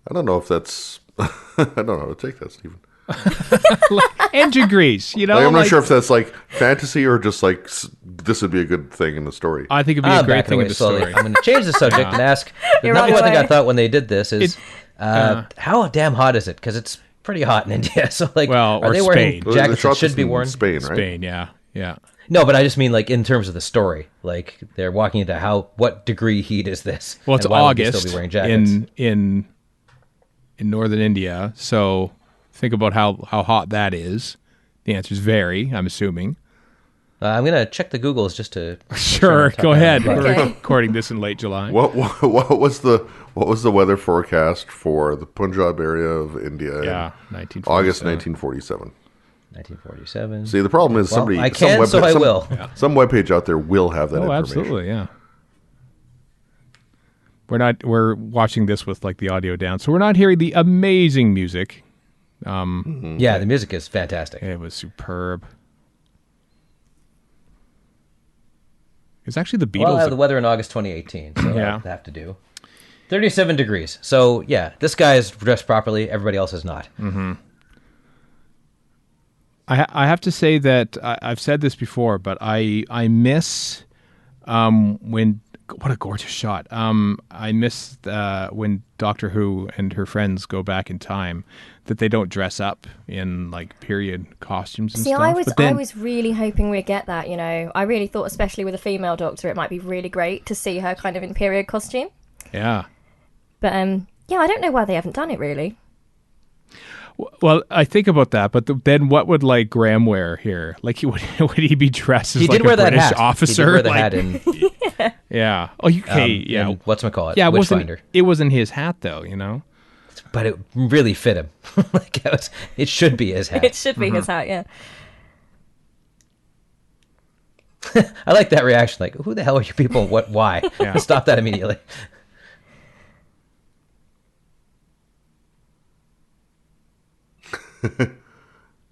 I don't know if that's... I don't know how to take that, Stephen.
Engine grease,
Like, I'm not sure if that's like fantasy or just like this would be a good thing in the story.
I think it'd be a great thing in the
slowly.
story.
I'm going to change the subject and ask. The
You're
number
on
one
your
thing I
way.
thought when they did this is how damn hot is it? Because it's pretty hot in India. So like,
Well,
are
or
they wearing
Spain.
jackets
They
that
shot
should
this
be
in
worn?
Spain, right?
Spain, yeah.
No, but I just mean like in terms of the story. Like they're walking into what degree heat is this?
Well, it's
and why would they
August
still be wearing jackets?
in northern India, so think about how hot that is. The answer's very, I'm assuming.
I'm going to check the Googles just to...
Sure, go ahead.
Okay.
We're recording this in late July.
What was the weather forecast for the Punjab area of India?
Yeah,
in
1947.
August 1947.
1947.
See, the problem is
Well, I can, so I will.
Some webpage out there will have that
Oh,
information.
absolutely, yeah. We're watching this with like the audio down, so we're not hearing the amazing music.
Yeah, the music is fantastic.
It was superb. It's actually the Beatles.
Well, I have the weather in August 2018, so
Yeah.
I have to do. 37 degrees. So, yeah, this guy is dressed properly. Everybody else is not.
I have to say that I've said this before, but I miss when what a gorgeous shot. I miss when Doctor Who and her friends go back in time, that they don't dress up in like period costumes and
See,
stuff.
I was really hoping we'd get that, I really thought, especially with a female doctor, it might be really great to see her kind of in period costume.
Yeah.
But, yeah, I don't know why they haven't done it, really.
Well, I think about that, but then what would like Graham wear here? Like, would he be dressed as
He
like
did
a
wear that
British
hat.
officer?
He did wear the
Like,
hat in,
yeah. Oh, okay. Yeah.
in whatchamacallit,
Yeah.
Witchfinder.
It wasn't his hat though.
But it really fit him. Like it should be his hat.
It should be his hat, yeah.
I like that reaction. Like, who the hell are you people? What? Why?
Yeah.
Stop that immediately.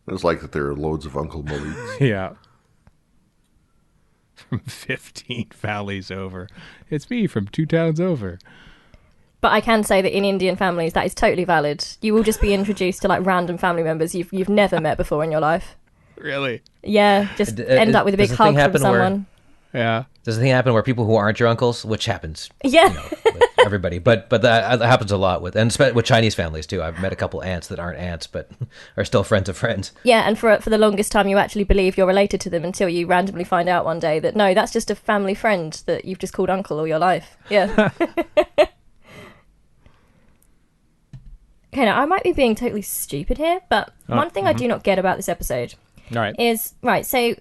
It's like that there are loads of Uncle Maliks.
Yeah. From 15 valleys over. It's me from 2 towns over.
But I can say that in Indian families, that is totally valid. You will just be introduced to like random family members you've never met before in your life.
Really?
Yeah, just end up with a big
does the thing
hug from
happen where-
someone.
Yeah.
Does the thing happen where people who aren't your uncles, which happens,
Yeah.
with everybody, but that happens a lot with Chinese families too. I've met a couple aunts that aren't aunts, but are still friends of friends.
Yeah, and for the longest time, you actually believe you're related to them until you randomly find out one day that no, that's just a family friend that you've just called uncle all your life. Yeah. Okay, now I might be being totally stupid here, but one thing I do not get about this episode
All right.
is, right, so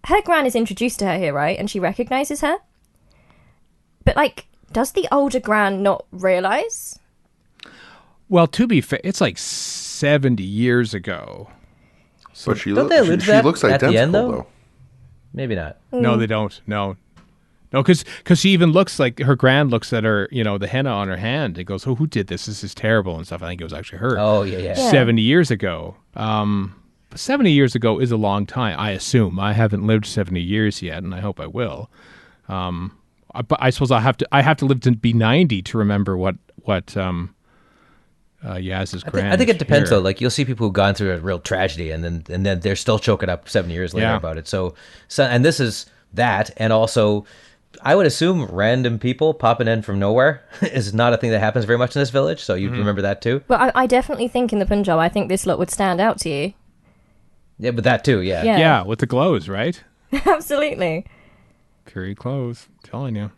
her gran is introduced to her here, right? And she recognises her. But, like, does the older gran not realise?
Well, to be fair, it's like 70 years ago.
But she,
Don't they allude to
she
that
looks
at the
identical,
end, though?
though.
Maybe not.
No, they don't. No, because she even looks like her grand looks at her, the henna on her hand. It goes, "Oh, who did this? This is terrible," and stuff. I think it was actually her.
Oh yeah.
70 years ago. 70 years ago is a long time. I assume I haven't lived 70 years yet, and I hope I will. But I suppose I have to live to be 90 to remember what Yaz's grand.
I think it depends
here.
though. Like you'll see people who've gone through a real tragedy, and then they're still choking up 7 years later
Yeah.
about it. So and this is that, and also. I would assume random people popping in from nowhere is not a thing that happens very much in this village, so you'd remember that too.
Well, I definitely think in the Punjab, I think this lot would stand out to you.
Yeah, but that too, yeah.
Yeah, with the glows, right?
Absolutely.
Curry clothes, telling you.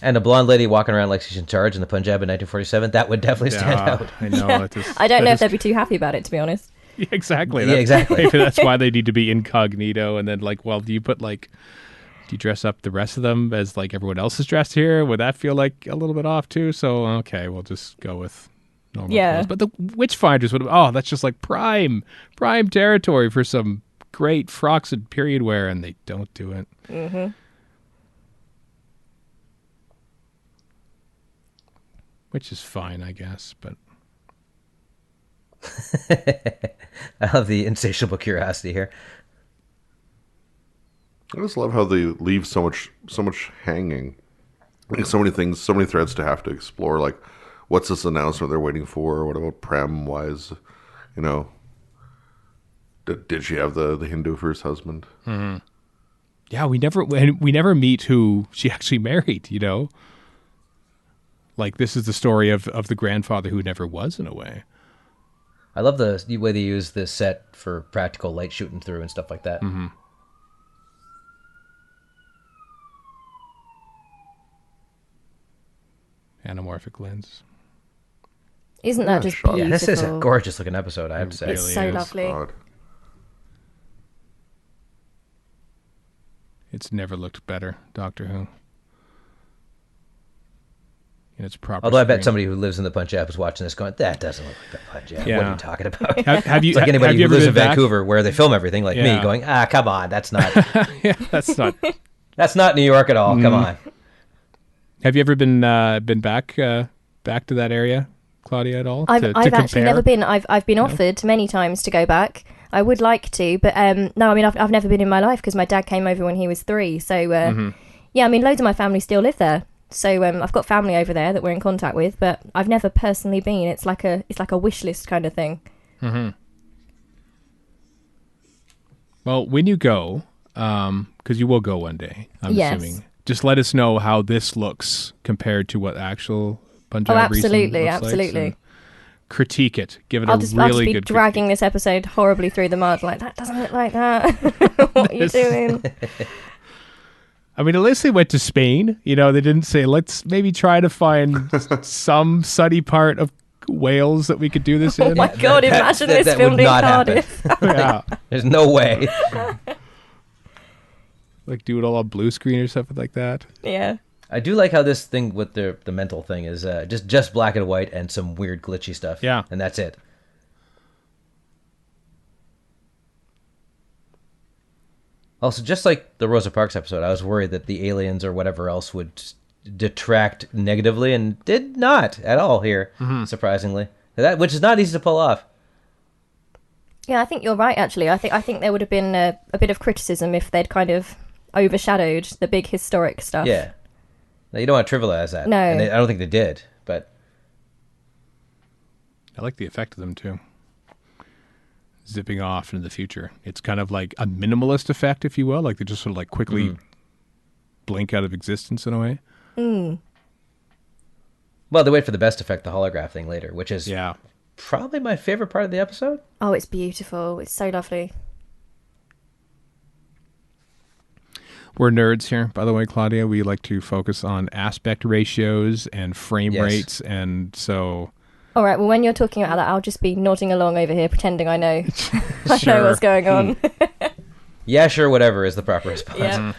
And a blonde lady walking around like she's in charge in the Punjab in 1947, that would definitely stand out.
I know.
Yeah.
It just-
I don't know
that
if they'd
just-
be too happy about it, to be honest.
Yeah, exactly.
Yeah, exactly.
Maybe that's why they need to be incognito. And then, do you dress up the rest of them as like everyone else is dressed here? Would that feel like a little bit off too? So okay, we'll just go with normal
Yeah.
clothes. But the witchfinders would. Oh, that's just like prime territory for some great frocks and period wear, and they don't do it.
Mm-hmm.
Which is fine, I guess. But
I love the insatiable curiosity here.
I just love how they leave so much hanging. Like so many things, so many threads to have to explore. Like, what's this announcement they're waiting for? What about Prem? Wise, did she have the Hindu first husband?
Mm-hmm. Yeah, we never meet who she actually married. Like this is the story of the grandfather who never was, in a way.
I love the way they use this set for practical light shooting through and stuff like that.
Mm-hmm. Anamorphic lens.
Isn't that just
shot.
beautiful?
Yeah, this is a gorgeous looking episode, I have to say.
It's
really
so
is
lovely.
Odd.
It's never looked better, Doctor Who. In its proper.
Although I bet
screen.
somebody who lives in the Punjab is watching this going, that doesn't look like the Punjab. What
Yeah.
are you talking about?
Have you?
It's like anybody
have you
who
ever
lives in
been back?
Vancouver where they film everything like me
Yeah.
going, come on, that's not
Yeah, that's not.
that's not New York at all. Come on.
Have you ever been back to that area, Claudia, at all?
I've
to
actually
compare?
never been. I've been offered many times to go back. I would like to, but no. I mean, I've never been in my life because my dad came over when he was 3. So yeah, I mean, loads of my family still live there. So I've got family over there that we're in contact with, but I've never personally been. It's like a wish list kind of thing.
Mm-hmm. Well, when you go, because you will go one day, I'm
Yes.
assuming. Just let us know how this looks compared to what actual Punjab
Oh,
region
absolutely,
looks like,
absolutely.
and critique it. Give it
I'll
a
just
really
be
good
dragging this episode horribly through the mud. Like, that doesn't look like that. What are you doing?
I mean, at least they went to Spain. They didn't say, let's maybe try to find some sunny part of Wales that we could do this
Oh
in.
my god! Imagine this
that
filmed
would
in
not happen.
Cardiff.
Yeah.
There's no way.
Like do it all on blue screen or something like that.
Yeah.
I do like how this thing with the mental thing is just black and white and some weird glitchy stuff.
Yeah.
And that's it. Also, just like the Rosa Parks episode, I was worried that the aliens or whatever else would detract negatively, and did not at all here, surprisingly. Which is not easy to pull off.
Yeah, I think you're right. Actually, I think there would have been a bit of criticism if they'd kind of overshadowed the big historic stuff.
Yeah. Now, you don't want to trivialize that.
No.
And I don't think they did, but...
I like the effect of them too. zipping off into the future. It's kind of like a minimalist effect, if you will. Like they just sort of like quickly blink out of existence in a way.
Well, they wait for the best effect, the holograph thing later, which is
Yeah.
probably my favorite part of the episode.
Oh, it's beautiful. It's so lovely.
We're nerds here, by the way, Claudia. We like to focus on aspect ratios and frame
Yes.
rates, and so
All right, well, when you're talking about that, I'll just be nodding along over here, pretending I know. I
Sure.
know what's going on.
Yeah, sure, whatever is the proper response.
Yeah.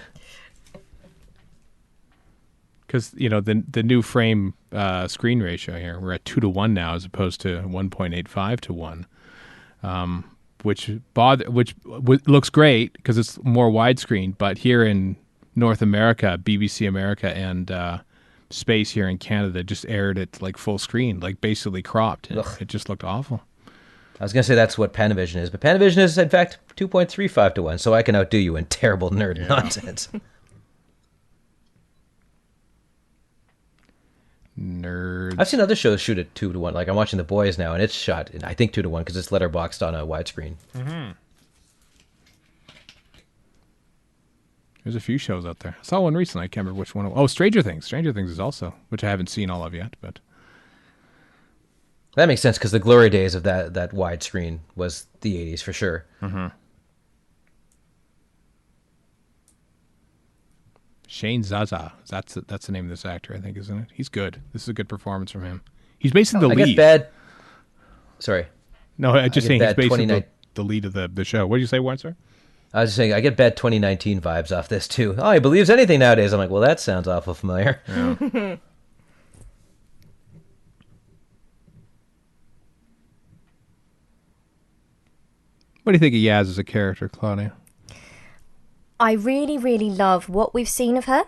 because the new frame screen ratio here, we're at 2:1 now as opposed to 1.85 to 1, which looks great because it's more widescreen. But here in North America, BBC America and Space here in Canada just aired it like full screen, like basically cropped. It just looked awful.
I was going to say that's what Panavision is, but Panavision is, in fact, 2.35 to 1, so I can outdo you in terrible nerd nonsense.
Nerds.
I've seen other shows shoot at 2 to 1. Like I'm watching The Boys now, and it's shot, I think, 2 to 1 because it's letterboxed on a widescreen.
There's a few shows out there. I saw one recently. I can't remember which one. Oh, Stranger Things. Stranger Things is also, which I haven't seen all of yet, but
That makes sense because the glory days of that widescreen was the 80s for sure.
Shane Zaza. That's the name of this actor, I think, isn't it? He's good. This is a good performance from him. He's basically the
I
lead.
get bad. Sorry.
No, I'm just
I
saying
get
he's
bad
basically
29
the lead of the show. What did you say, Warren, sir?
I was just saying, I get bad 2019 vibes off this too. Oh, he believes anything nowadays. I'm like, well, that sounds awful familiar.
What do you think of Yaz as a character, Claudia?
I really, really love what we've seen of her,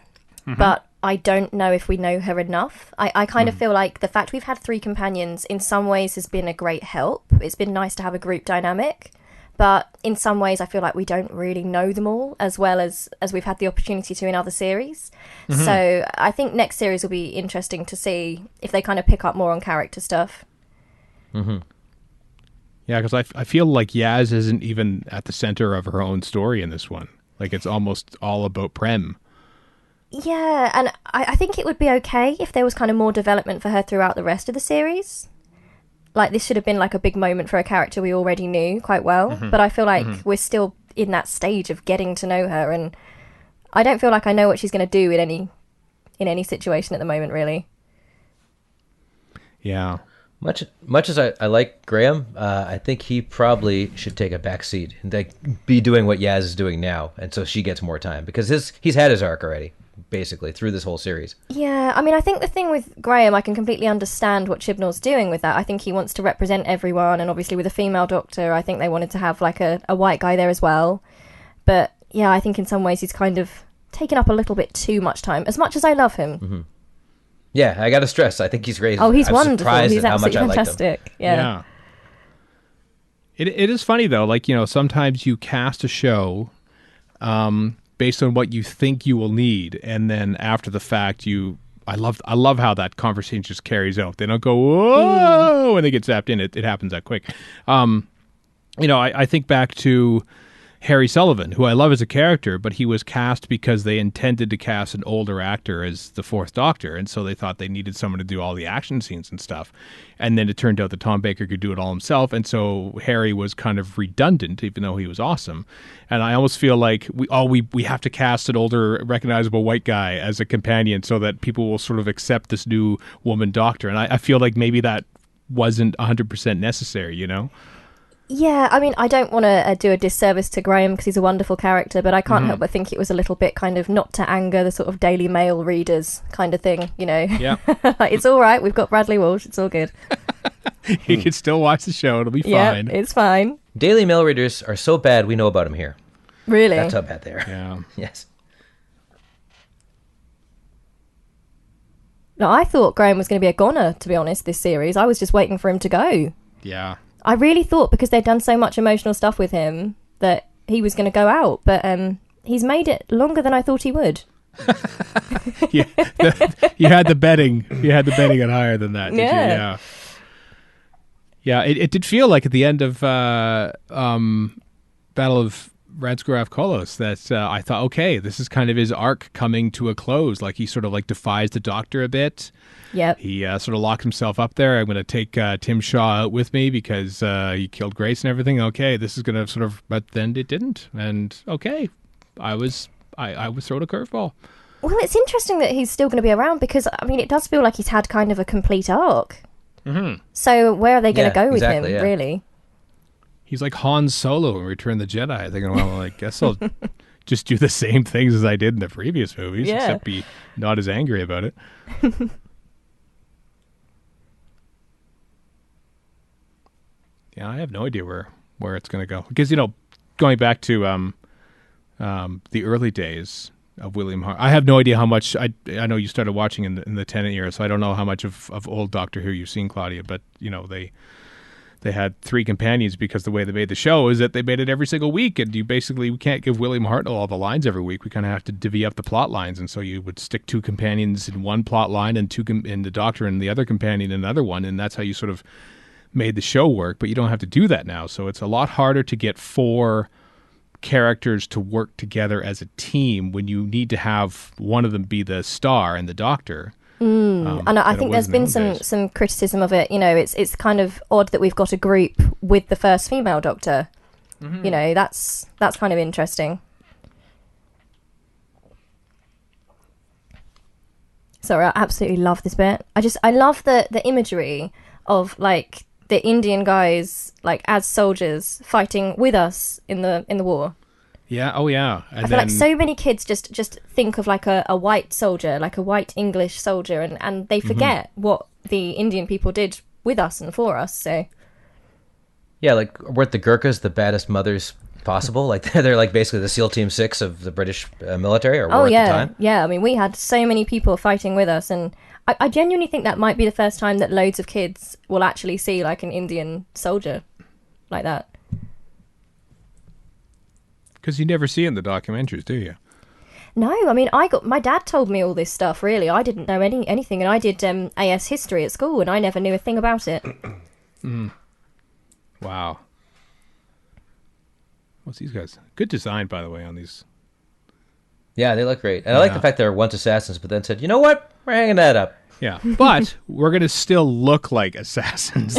but I don't know if we know her enough. I kind of feel like the fact we've had 3 companions in some ways has been a great help. It's been nice to have a group dynamic, but in some ways I feel like we don't really know them all as well as we've had the opportunity to in other series. So I think next series will be interesting to see if they kind of pick up more on character stuff.
Yeah, because I feel like Yaz isn't even at the center of her own story in this one. Like, it's almost all about Prem.
Yeah, and I think it would be okay if there was kind of more development for her throughout the rest of the series. Like, this should have been like a big moment for a character we already knew quite well, but I feel like we're still in that stage of getting to know her, and I don't feel like I know what she's going to do in any situation at the moment, really.
Yeah.
Much as I like Graham, I think he probably should take a back seat and like, be doing what Yaz is doing now, and so she gets more time because he's had his arc already, basically through this whole series.
Yeah, I mean, I think the thing with Graham, I can completely understand what Chibnall's doing with that. I think he wants to represent everyone, and obviously with a female doctor, I think they wanted to have like a white guy there as well. But yeah, I think in some ways he's kind of taken up a little bit too much time, as much as I love him.
Yeah, I got to stress, I think he's great.
Oh, he's
I'm
wonderful.
surprised
He's
at how much
absolutely
I liked him.
fantastic. Yeah.
It is funny, though. Like, sometimes you cast a show based on what you think you will need, and then after the fact, I love how that conversation just carries out. They don't go, whoa, when they get zapped in. It happens that quick. I think back to Harry Sullivan, who I love as a character, but he was cast because they intended to cast an older actor as the Fourth Doctor, and so they thought they needed someone to do all the action scenes and stuff. And then it turned out that Tom Baker could do it all himself, and so Harry was kind of redundant, even though he was awesome. And I almost feel like we have to cast an older, recognizable white guy as a companion so that people will sort of accept this new woman doctor. And I feel like maybe that wasn't 100% necessary,
Yeah, I mean, I don't want to do a disservice to Graham because he's a wonderful character, but I can't help but think it was a little bit kind of not to anger the sort of Daily Mail readers kind of thing,
Yeah.
Like, it's all right, we've got Bradley Walsh, it's all good.
You can still watch the show. It'll be
Yeah,
fine.
it's fine.
Daily Mail readers are so bad, we know about them here.
Really?
That's how bad they are.
Yeah.
Yes.
No, I thought Graham was going to be a goner, to be honest, this series. I was just waiting for him to go.
Yeah.
I really thought, because they'd done so much emotional stuff with him, that he was going to go out, but he's made it longer than I thought he would.
You had the betting. You had the betting at higher than that, did you?
Yeah.
Yeah. Yeah, it did feel like at the end of Battle of Radsgraf Kolos that I thought, okay, this is kind of his arc coming to a close. Like he sort of like defies the Doctor a bit.
Yep.
He sort of locked himself up there. I'm going to take Tim Shaw out with me because he killed Grace and everything. Okay, this is going to sort of, but then it didn't. And okay, I was thrown a curveball.
Well, it's interesting that he's still going to be around because, I mean, it does feel like he's had kind of a complete arc.
Mm-hmm.
So where are they going to go with
exactly,
him, really?
He's like Han Solo in Return of the Jedi. Thinking, well, I guess I'll just do the same things as I did in the previous movies, except be not as angry about it. Yeah, I have no idea where it's going to go. Because, going back to the early days of William Hart, I have no idea how much, I know you started watching in the Tennant era, so I don't know how much of old Doctor Who you've seen, Claudia, but, they had 3 companions because the way they made the show is that they made it every single week, and we can't give William Hartnell all the lines every week. We kind of have to divvy up the plot lines, and so you would stick 2 companions in one plot line and in the Doctor and the other companion in another one, and that's how you sort of made the show work, but you don't have to do that now. So it's a lot harder to get 4 characters to work together as a team when you need to have one of them be the star and the Doctor.
And I think there's been some criticism of it. It's kind of odd that we've got a group with the first female Doctor. Mm-hmm. That's kind of interesting. Sorry, I absolutely love this bit. I love the imagery of like the Indian guys like as soldiers fighting with us in the war.
Yeah. Oh, yeah.
And I feel like so many kids just think of like a white soldier, like a white English soldier, and they forget what the Indian people did with us and for us. So
yeah, like weren't the Gurkhas the baddest mothers possible? Like they're like basically the SEAL Team 6 of the British military or war at the time.
Yeah. I mean, we had so many people fighting with us, and I genuinely think that might be the first time that loads of kids will actually see like an Indian soldier like that.
Because you never see it in the documentaries, do you?
No, I mean, my dad told me all this stuff, really. I didn't know anything, and I did AS history at school, and I never knew a thing about it.
Wow. What's these guys? Good design, by the way, on these.
Yeah, they look great. And I like the fact they're once assassins, but then said, you know what? We're hanging that up.
Yeah, but we're going to still look like assassins.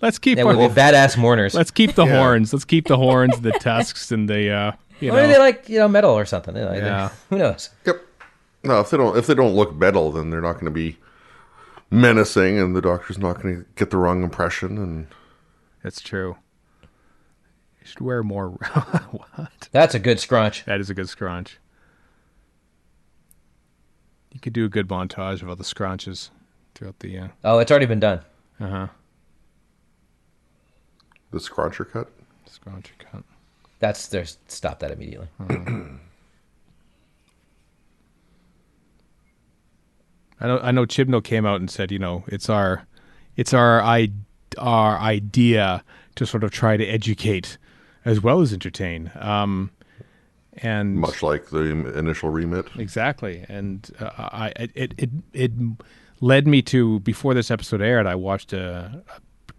Let's keep
we'll be badass mourners.
Let's keep the horns. Let's keep the horns, the tusks, and the
Maybe they like metal or something. Who knows?
Yep. No, if they don't look metal, then they're not going to be menacing, and the Doctor's not going to get the wrong impression. And
that's true. You should wear more. What?
That's a good scrunch.
That is a good scrunch. You could do a good montage of all the scrunches throughout the.
Oh, it's already been done.
The scruncher cut.
Scruncher cut.
Stop that immediately.
I know Chibnall came out and said, it's our idea to sort of try to educate as well as entertain. And
much like the initial remit.
Exactly. And it led me to, before this episode aired, I watched a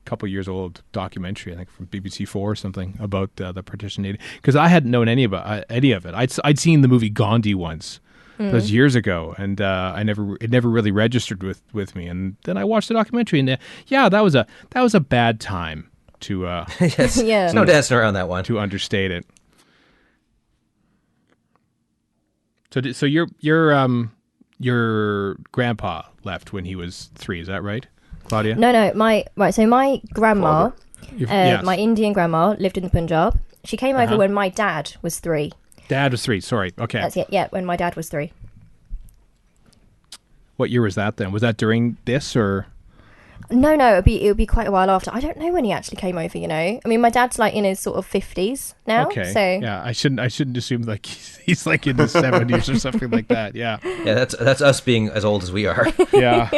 couple years old documentary, I think from BBC4 or something, about the partition, because I hadn't known any of it. I'd seen the movie Gandhi once. That was years ago, and it never really registered with me. And then I watched the documentary, and that was a bad time to
yes, there's no dancing around that one,
to understate it. So your grandpa left when he was 3, is that right, Claudia?
No, my grandma,
Yes.
my Indian grandma, lived in the Punjab. She came over when my dad was 3.
Dad was 3, sorry. Okay.
That's it, yeah, when my dad was 3.
What year was that then? Was that during this or?
No, it would be quite a while after. I don't know when he actually came over, I mean, my dad's like in his sort of 50s now.
Okay.
So
yeah, I shouldn't assume like he's like in his 70s or something like that. Yeah.
Yeah, that's us being as old as we are.
Yeah.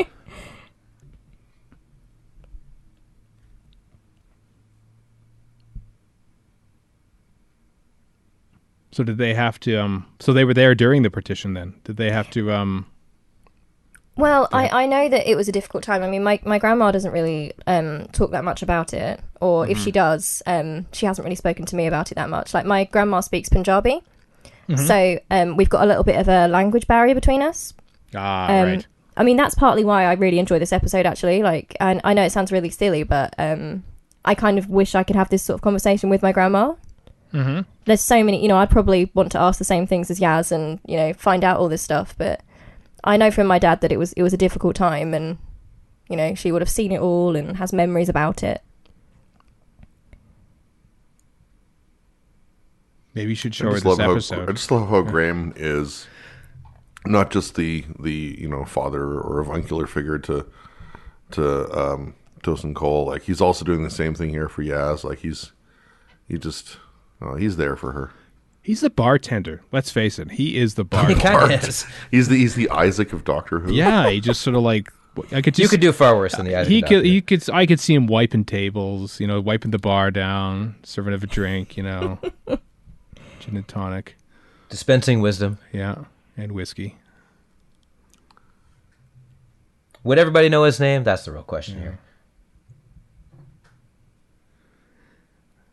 So did they have to so they were there during the partition then? Did they have to
Well, I know that it was a difficult time. I mean, my grandma doesn't really talk that much about it, or if she does, she hasn't really spoken to me about it that much. Like, my grandma speaks Punjabi, so we've got a little bit of a language barrier between us.
Right.
I mean, that's partly why I really enjoy this episode, actually. Like, and I know it sounds really silly, but I kind of wish I could have this sort of conversation with my grandma. Mm-hmm. There's so many, I'd probably want to ask the same things as Yaz and, find out all this stuff, but I know from my dad that it was a difficult time, and she would have seen it all and has memories about it.
Maybe you should show her this episode.
I just love how Graham is not just the father or avuncular figure to Tosin Cole. Like, he's also doing the same thing here for Yaz. Like, he's there for her.
He's the bartender. Let's face it. He is the
He
bartender.
kind of is.
He's the Isaac of Doctor Who.
Yeah, he just sort of like
You could do far worse than the Isaac.
I could see him wiping tables, wiping the bar down, serving of a drink, gin and tonic,
Dispensing wisdom.
yeah, and whiskey.
Would everybody know his name? That's the real question here.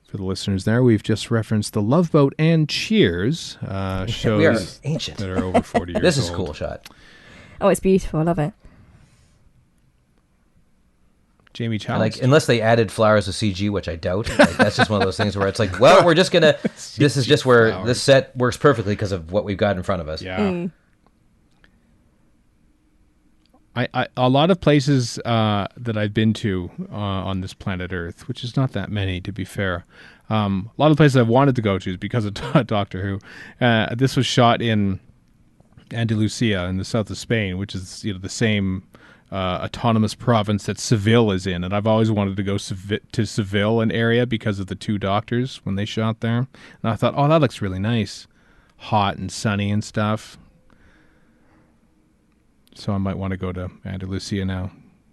For the listeners there, we've just referenced The Love Boat and Cheers, shows
We are ancient.
that are over 40 years
This is
old.
a cool shot.
Oh, it's beautiful. I love it.
Jamie Childs.
Like, unless they added flowers of CG, which I doubt. Like, that's just one of those things where it's like, well, we're just gonna. This is just where
flowers.
this set works perfectly because of what we've got in front of us.
Yeah. A lot of places that I've been to on this planet Earth, which is not that many, to be fair. A lot of places I've wanted to go to is because of Doctor Who. This was shot in Andalusia in the south of Spain, which is the same autonomous province that Seville is in, and I've always wanted to go to Seville, an area, because of the two doctors when they shot there. And I thought, oh, that looks really nice, hot and sunny and stuff. So I might want to go to Andalusia now,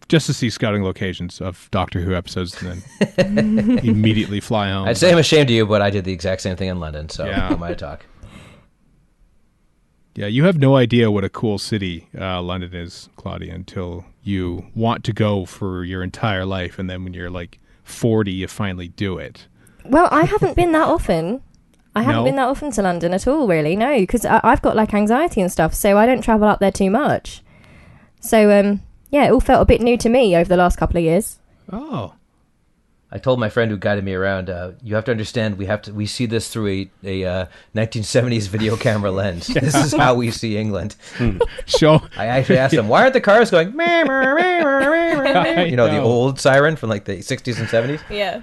just to see scouting locations of Doctor Who episodes, and then immediately fly home.
I'd say I'm ashamed of you, but I did the exact same thing in London, so
Yeah.
who am I to talk?
Yeah, you have no idea what a cool city London is, Claudia, until you want to go for your entire life, and then when you're like 40, you finally do it.
Well, I haven't been that often. I haven't
No?
been that often to London at all, really. No, because I've got like anxiety and stuff, so I don't travel up there too much. So, yeah, it all felt a bit new to me over the last couple of years.
Oh.
I told my friend who guided me around, you have to understand, we see this through a 1970s video camera lens. This is how we see England.
Show.
I actually asked him, why aren't the cars going, meh, meh, meh, meh, meh, meh? You know, the
know.
old siren from like the 60s and 70s?
Yeah.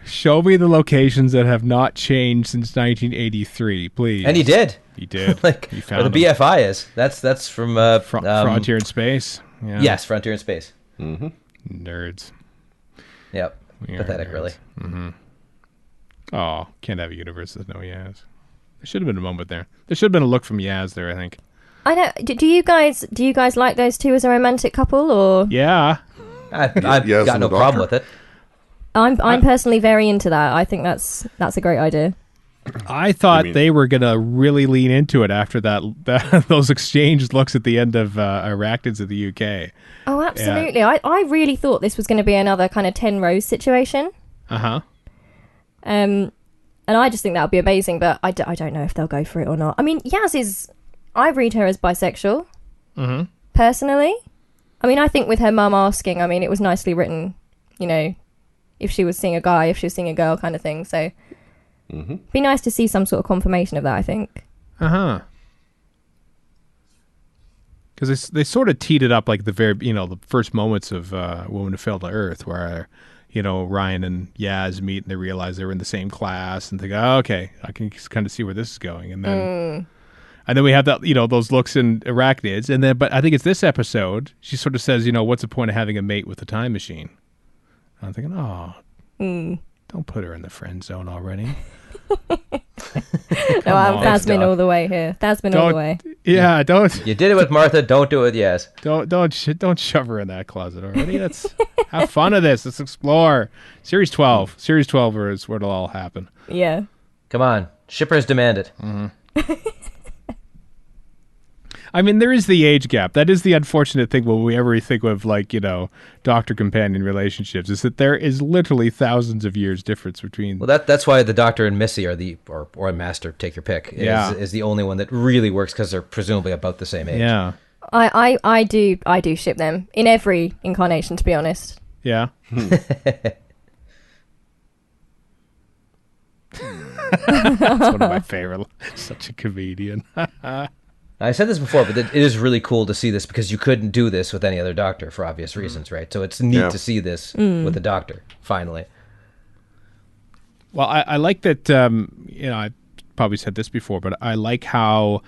Show me the locations that have not changed since 1983, please.
And he did.
He did.
Like,
He
where the
found them.
BFI is. That's from...
Frontier in Space. Yeah.
Yes, Frontier in Space.
Nerds.
Yep.
We are
Pathetic,
nerds.
really.
Oh, can't have a universe with no Yaz. There should have been a moment there. There should have been a look from Yaz there, I think.
I know. Do you guys like those two as a romantic couple, or?
Yeah.
I've
yes,
got
and
no
the
problem
Doctor.
with it.
I'm personally very into that. I think that's a great idea.
I thought
mean-
they were going to really lean into it after that those exchanged looks at the end of Arachnids of the UK.
Oh, absolutely. I really thought this was going to be another kind of 10 Rose situation.
Uh-huh.
And I just think that would be amazing, but I don't know if they'll go for it or not. I mean, I read her as bisexual, personally. I mean, I think with her mum asking, I mean, it was nicely written, if she was seeing a guy, if she was seeing a girl kind of thing. So be nice to see some sort of confirmation of that, I think.
Uh-huh. Because they sort of teed it up like the first moments of Woman Who Fell to Earth, where, Ryan and Yaz meet and they realize they're in the same class and think, oh, okay, I can kind of see where this is going. And then we have that, those looks in Arachnids. But I think it's this episode, she sort of says, what's the point of having a mate with a time machine? I'm thinking, don't put her in the friend zone already.
No, I'm
on.
Thasmin all the way here. Thasmin all the way.
Yeah, don't
You did it with Martha, don't do it with Yes.
don't shove her in that closet already. Let's have fun of this. Let's explore. Series 12 is where it'll all happen.
Yeah.
Come on, shippers demand it.
I mean, there is the age gap. That is the unfortunate thing when we ever think of, like, doctor-companion relationships, is that there is literally thousands of years difference between...
Well, that's why the Doctor and Missy are or a Master, take your pick, is the only one that really works because they're presumably about the same age.
Yeah.
I do ship them in every incarnation, to be honest.
Yeah. That's one of my favorite. Such a comedian.
I said this before, but it is really cool to see this because you couldn't do this with any other Doctor for obvious reasons, right? So it's neat to see this with the Doctor, finally.
Well, I like that, I probably said this before, but I like how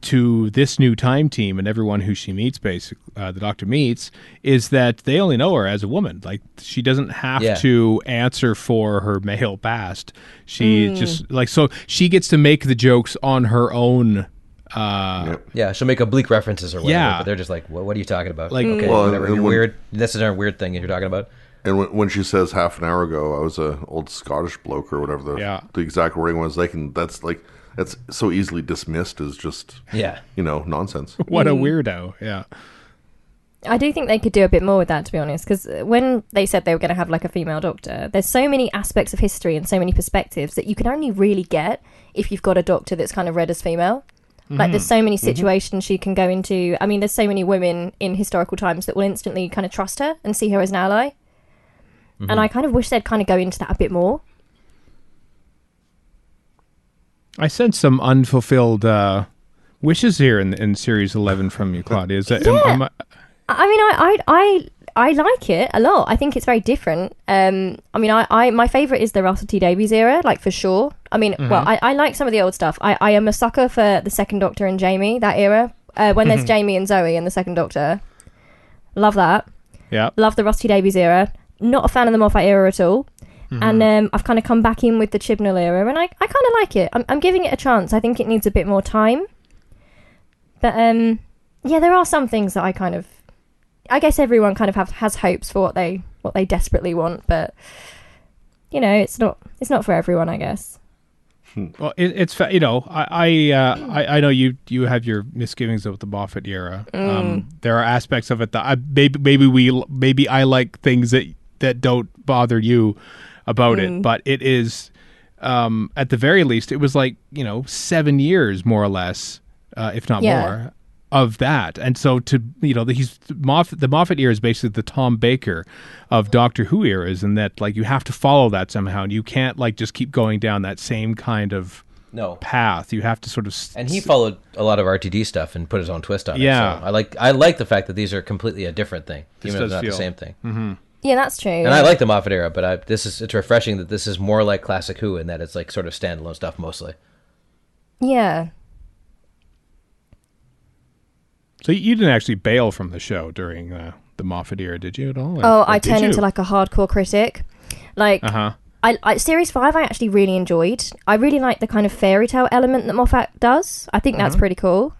to this new time team and everyone who she meets, basically, the Doctor meets, is that they only know her as a woman. Like, she doesn't have to answer for her male past. She just, like, so she gets to make the jokes on her own.
Yeah, she'll make oblique references or whatever, but they're just like, what are you talking about?
Like,
okay, whatever, you're weird. That's another weird thing you're talking about.
And when she says half an hour ago, I was a old Scottish bloke or whatever the exact wording was, that's so easily dismissed as just nonsense.
What a weirdo! Yeah,
I do think they could do a bit more with that, to be honest, because when they said they were going to have like a female Doctor, there's so many aspects of history and so many perspectives that you can only really get if you've got a Doctor that's kind of read as female. Like, there's so many situations she can go into. I mean, there's so many women in historical times that will instantly kind of trust her and see her as an ally. And I kind of wish they'd kind of go into that a bit more.
I sense some unfulfilled wishes here in Series 11 from you, Claudia. Is that,
I like it a lot. I think it's very different. My favourite is the Russell T Davies era, like, for sure. I mean, I like some of the old stuff. I am a sucker for the Second Doctor and Jamie, that era. When there's Jamie and Zoe and the Second Doctor. Love that.
Yeah.
Love the Russell T Davies era. Not a fan of the Moffat era at all. And I've kind of come back in with the Chibnall era, and I kind of like it. I'm giving it a chance. I think it needs a bit more time. But, there are some things that I guess everyone kind of has hopes for what they desperately want, but, it's not for everyone, I guess.
Well, it's I know you have your misgivings of the Moffat era. There are aspects of it that maybe I like things that don't bother you about it, but it is at the very least it was like 7 years more or less, if not more, of that. And so the Moffat era is basically the Tom Baker of Doctor Who eras, and that, like, you have to follow that somehow, and you can't, like, just keep going down that same kind of path. You have to sort of
and he followed a lot of RTD stuff and put his own twist on it. So I like the fact that these are completely a different thing, even if it's not the same thing.
Yeah, that's true.
And I like the Moffat era, but it's refreshing that this is more like classic Who, in that it's like sort of standalone stuff mostly.
Yeah.
So you didn't actually bail from the show during the Moffat era, did you, at all?
I turned into like a hardcore critic. Like, I Series 5 I actually really enjoyed. I really like the kind of fairy tale element that Moffat does. I think that's pretty cool.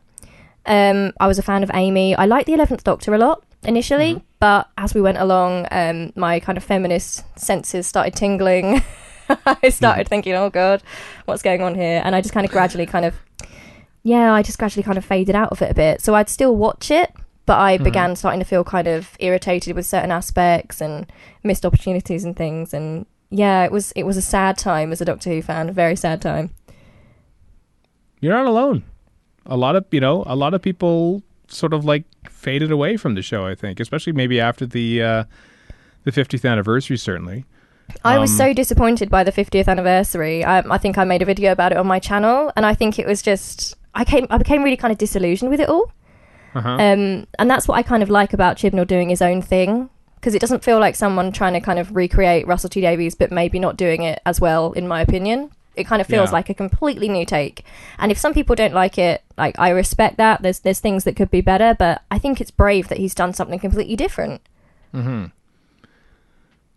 I was a fan of Amy. I liked the 11th Doctor a lot initially, but as we went along, my kind of feminist senses started tingling. I started thinking, oh God, what's going on here? And I just kind of gradually faded out of it a bit. So I'd still watch it, but I began starting to feel kind of irritated with certain aspects and missed opportunities and things. And yeah, it was a sad time as a Doctor Who fan, a very sad time.
You're not alone. A lot of people sort of like faded away from the show, I think, especially maybe after the 50th anniversary, certainly.
I was so disappointed by the 50th anniversary. I think I made a video about it on my channel, and I think it was just... I became really kind of disillusioned with it all. And that's what I kind of like about Chibnall doing his own thing, because it doesn't feel like someone trying to kind of recreate Russell T Davies, but maybe not doing it as well, in my opinion. It kind of feels like a completely new take. And if some people don't like it, like, I respect that. There's things that could be better, but I think it's brave that he's done something completely different.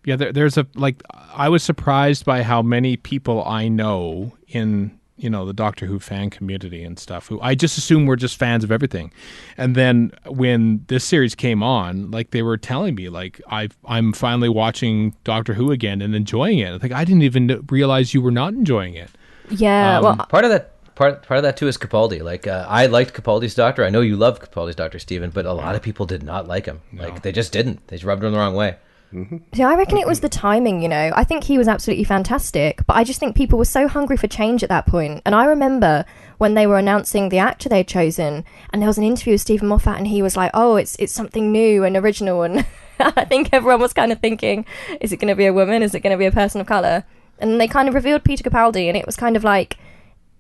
Yeah, there's I was surprised by how many people I know in, the Doctor Who fan community and stuff, who I just assume were just fans of everything. And then when this series came on, like, they were telling me, like, I'm finally watching Doctor Who again and enjoying it. Like, I didn't even realize you were not enjoying it.
Yeah,
part of part of that too is Capaldi. Like I liked Capaldi's Doctor. I know you love Capaldi's Doctor, Stephen, but a lot of people did not like him. No. Like they just didn't. They just rubbed him the wrong way.
See, I reckon it was the timing, I think he was absolutely fantastic, but I just think people were so hungry for change at that point. And I remember when they were announcing the actor they'd chosen, and there was an interview with Stephen Moffat, and he was like, oh, it's something new and original, and I think everyone was kind of thinking, is it going to be a woman? Is it going to be a person of colour? And they kind of revealed Peter Capaldi, and it was kind of like,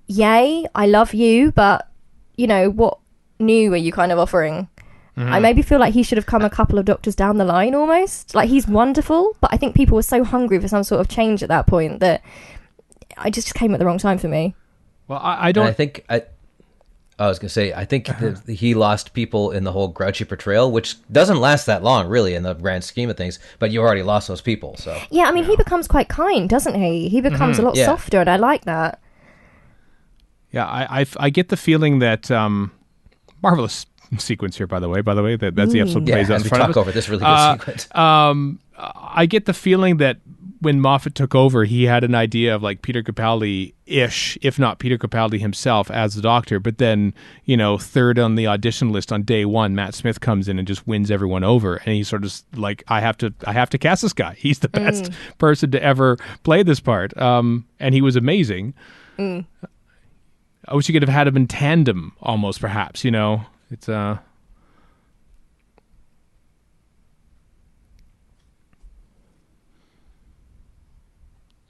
yay, I love you, but, what new are you kind of offering? I maybe feel like he should have come a couple of doctors down the line almost. Like, he's wonderful, but I think people were so hungry for some sort of change at that point that I just came at the wrong time for me.
Well, I don't...
And I was going to say, I think that he lost people in the whole grouchy portrayal, which doesn't last that long, really, in the grand scheme of things, but you already lost those people, so...
Yeah, I mean, he becomes quite kind, doesn't he? He becomes a lot softer, and I like that.
Yeah, I get the feeling that... marvelous sequence here, by the way, that's the episode plays out in front of us.
Over this really good sequence.
I get the feeling that when Moffat took over, he had an idea of like Peter Capaldi-ish, if not Peter Capaldi himself as the Doctor, but then, third on the audition list on day one, Matt Smith comes in and just wins everyone over, and he's sort of like, I have to cast this guy. He's the best person to ever play this part. And he was amazing. I wish you could have had him in tandem almost, perhaps, It's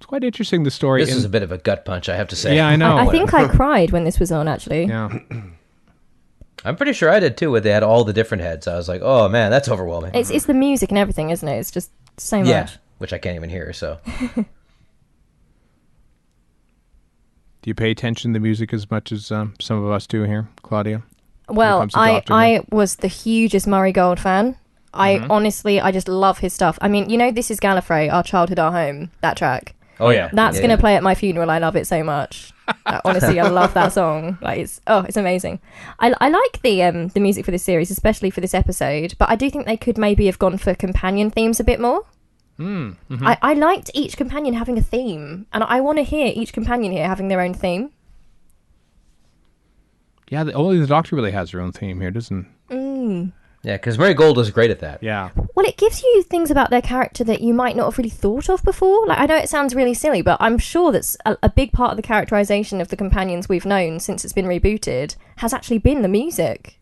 it's quite interesting, the story.
This is a bit of a gut punch, I have to say.
Yeah, I know.
I think I cried when this was on, actually.
Yeah.
I'm pretty sure I did too, where they had all the different heads. I was like, oh man, that's overwhelming.
It's the music and everything, isn't it? It's just so much.
Yeah, which I can't even hear, so.
Do you pay attention to the music as much as some of us do here, Claudia?
Well, I was the hugest Murray Gold fan. Honestly, I just love his stuff. I mean, This Is Gallifrey, Our Childhood, Our Home, that track.
Oh, yeah.
That's going to play at my funeral. I love it so much. Honestly, I love that song. Like, it's amazing. I like the music for this series, especially for this episode, but I do think they could maybe have gone for companion themes a bit more. I liked each companion having a theme, and I want to hear each companion here having their own theme.
Yeah, only the Doctor really has her own theme here, doesn't?
Yeah, because Murray Gold was great at that.
Yeah.
Well, it gives you things about their character that you might not have really thought of before. Like, I know it sounds really silly, but I'm sure that's a big part of the characterization of the companions we've known since it's been rebooted has actually been the music.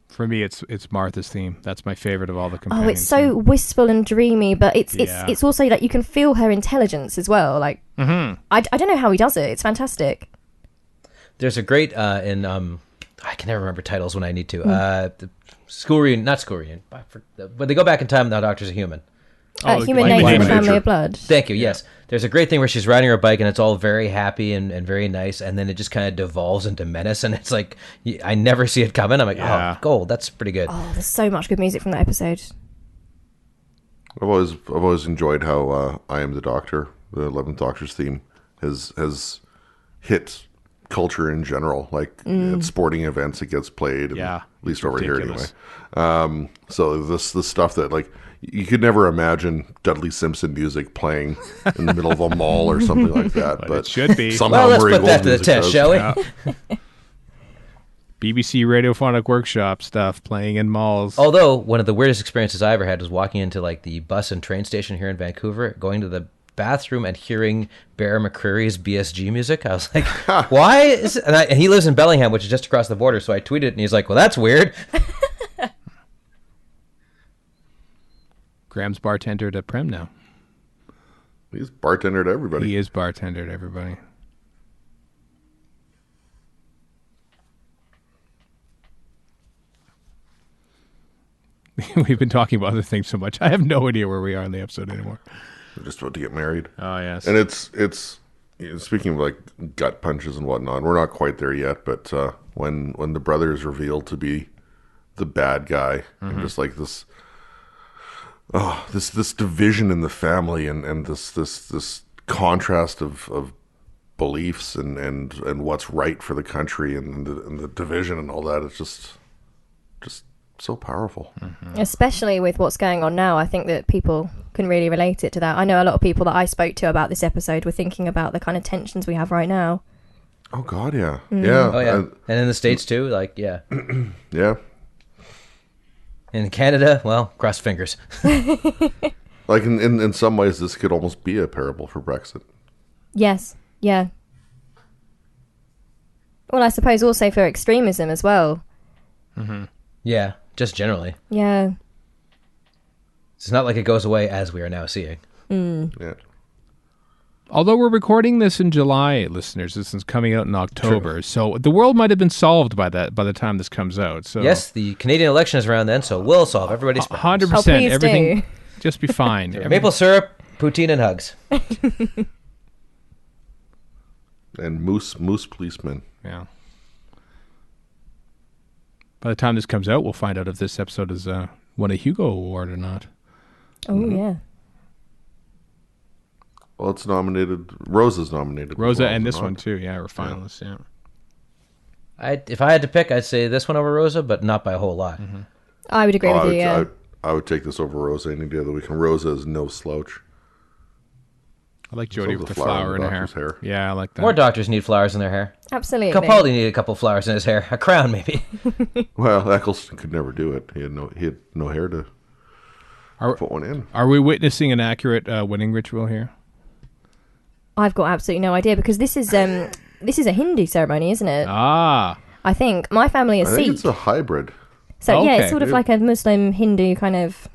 For me, it's Martha's theme. That's my favorite of all the companions.
Oh, it's so wistful and dreamy, but it's also like you can feel her intelligence as well. Like, I don't know how he does it. It's fantastic.
There's a great I can never remember titles when I need to. The School Reunion, not School Reunion, but they go back in time and the Doctor's a human.
Human Nature, Family of Blood.
Thank you, yes. There's a great thing where she's riding her bike and it's all very happy and very nice, and then it just kind of devolves into menace, and it's like, I never see it coming. I'm like, oh, gold, that's pretty good.
Oh, there's so much good music from that episode.
I've always enjoyed how I Am the Doctor, the 11th Doctor's theme, has hit culture in general. Like at sporting events, it gets played. At least over here anyway. So this stuff that like you could never imagine Dudley Simpson music playing in the middle of a mall or something like that. But
it should be.
Somehow
Well, let's
Murray
put that
Gold
to the test, shall we?
Yeah. BBC Radiophonic Workshop stuff playing in malls.
Although one of the weirdest experiences I ever had was walking into like the bus and train station here in Vancouver, going to the bathroom and hearing Bear McCreary's BSG music. I was like, why is it? And he lives in Bellingham, which is just across the border, so I tweeted and he's like, well, that's weird.
Graham's bartendered at Prem now.
He's bartendered everybody.
He is bartendered everybody. We've been talking about other things so much. I have no idea where we are in the episode anymore.
We're just about to get married.
Oh, yes.
And it's speaking of like gut punches and whatnot, we're not quite there yet, but when the brother is revealed to be the bad guy, and just like this division in the family and this contrast of beliefs and what's right for the country and the division and all that, it's just so powerful.
Especially with what's going on now, I think that people can really relate it to that. I know a lot of people that I spoke to about this episode were thinking about the kind of tensions we have right now.
Oh God, yeah, yeah.
Oh yeah, and in the States too. Like yeah,
yeah.
in Canada, well, cross fingers.
Like in some ways, this could almost be a parable for Brexit.
Yes, yeah. Well, I suppose also for extremism as well.
Yeah, just generally.
Yeah.
It's not like it goes away as we are now seeing.
Yeah.
Although we're recording this in July, listeners, this is coming out in October, so the world might have been solved by the time this comes out. So
Yes, the Canadian election is around then, so we'll solve everybody's problems.
100%,
Oh, please
everything
do.
just be fine.
Maple syrup, poutine, and hugs.
And moose policemen.
Yeah. By the time this comes out, we'll find out if this episode has won a Hugo Award or not.
Oh, yeah.
Well, it's nominated. Rosa's nominated. as
Rosa
well,
and
is
this
it
one
not?
too. Yeah, we're finalists. Yeah.
If I had to pick, I'd say this one over Rosa, but not by a whole lot.
I would agree
Oh,
with you, yeah.
I would take this over Rosa any day of the week. And Rosa is no slouch.
I like
So
Jodie
the
with the
flower
flower
in
in
the
her
doctor's hair.
Yeah, I like that.
More doctors need flowers in their hair.
Absolutely.
Capaldi needed a couple flowers in his hair. A crown, maybe.
Well, Eccleston could never do it. He had no hair to put one in.
Are we witnessing an accurate winning ritual here?
I've got absolutely no idea because this is a Hindu ceremony, isn't it?
Ah,
I think my family is
I think
Sikh.
it's a hybrid.
So yeah,
Okay.
it's sort of like a Muslim Hindu kind of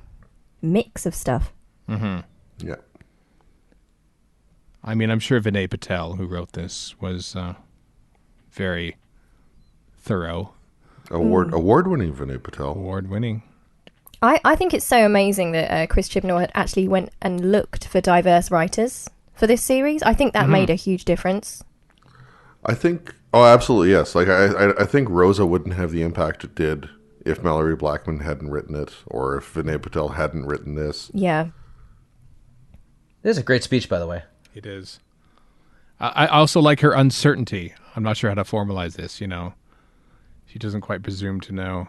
mix of stuff.
Yeah.
I mean, I'm sure Vinay Patel, who wrote this, was very thorough,
Award-winning Vinay Patel.
award-winning.
I think it's so amazing that Chris Chibnall had actually went and looked for diverse writers for this series. I think that made a huge difference.
I think. Oh, absolutely yes. Like I think Rosa wouldn't have the impact it did if Mallory Blackman hadn't written it, or if Vinay Patel hadn't written this.
Yeah.
This is a great speech, by the way.
It is. I also like her uncertainty. I'm not sure how to formalize this, you know. She doesn't quite presume to know.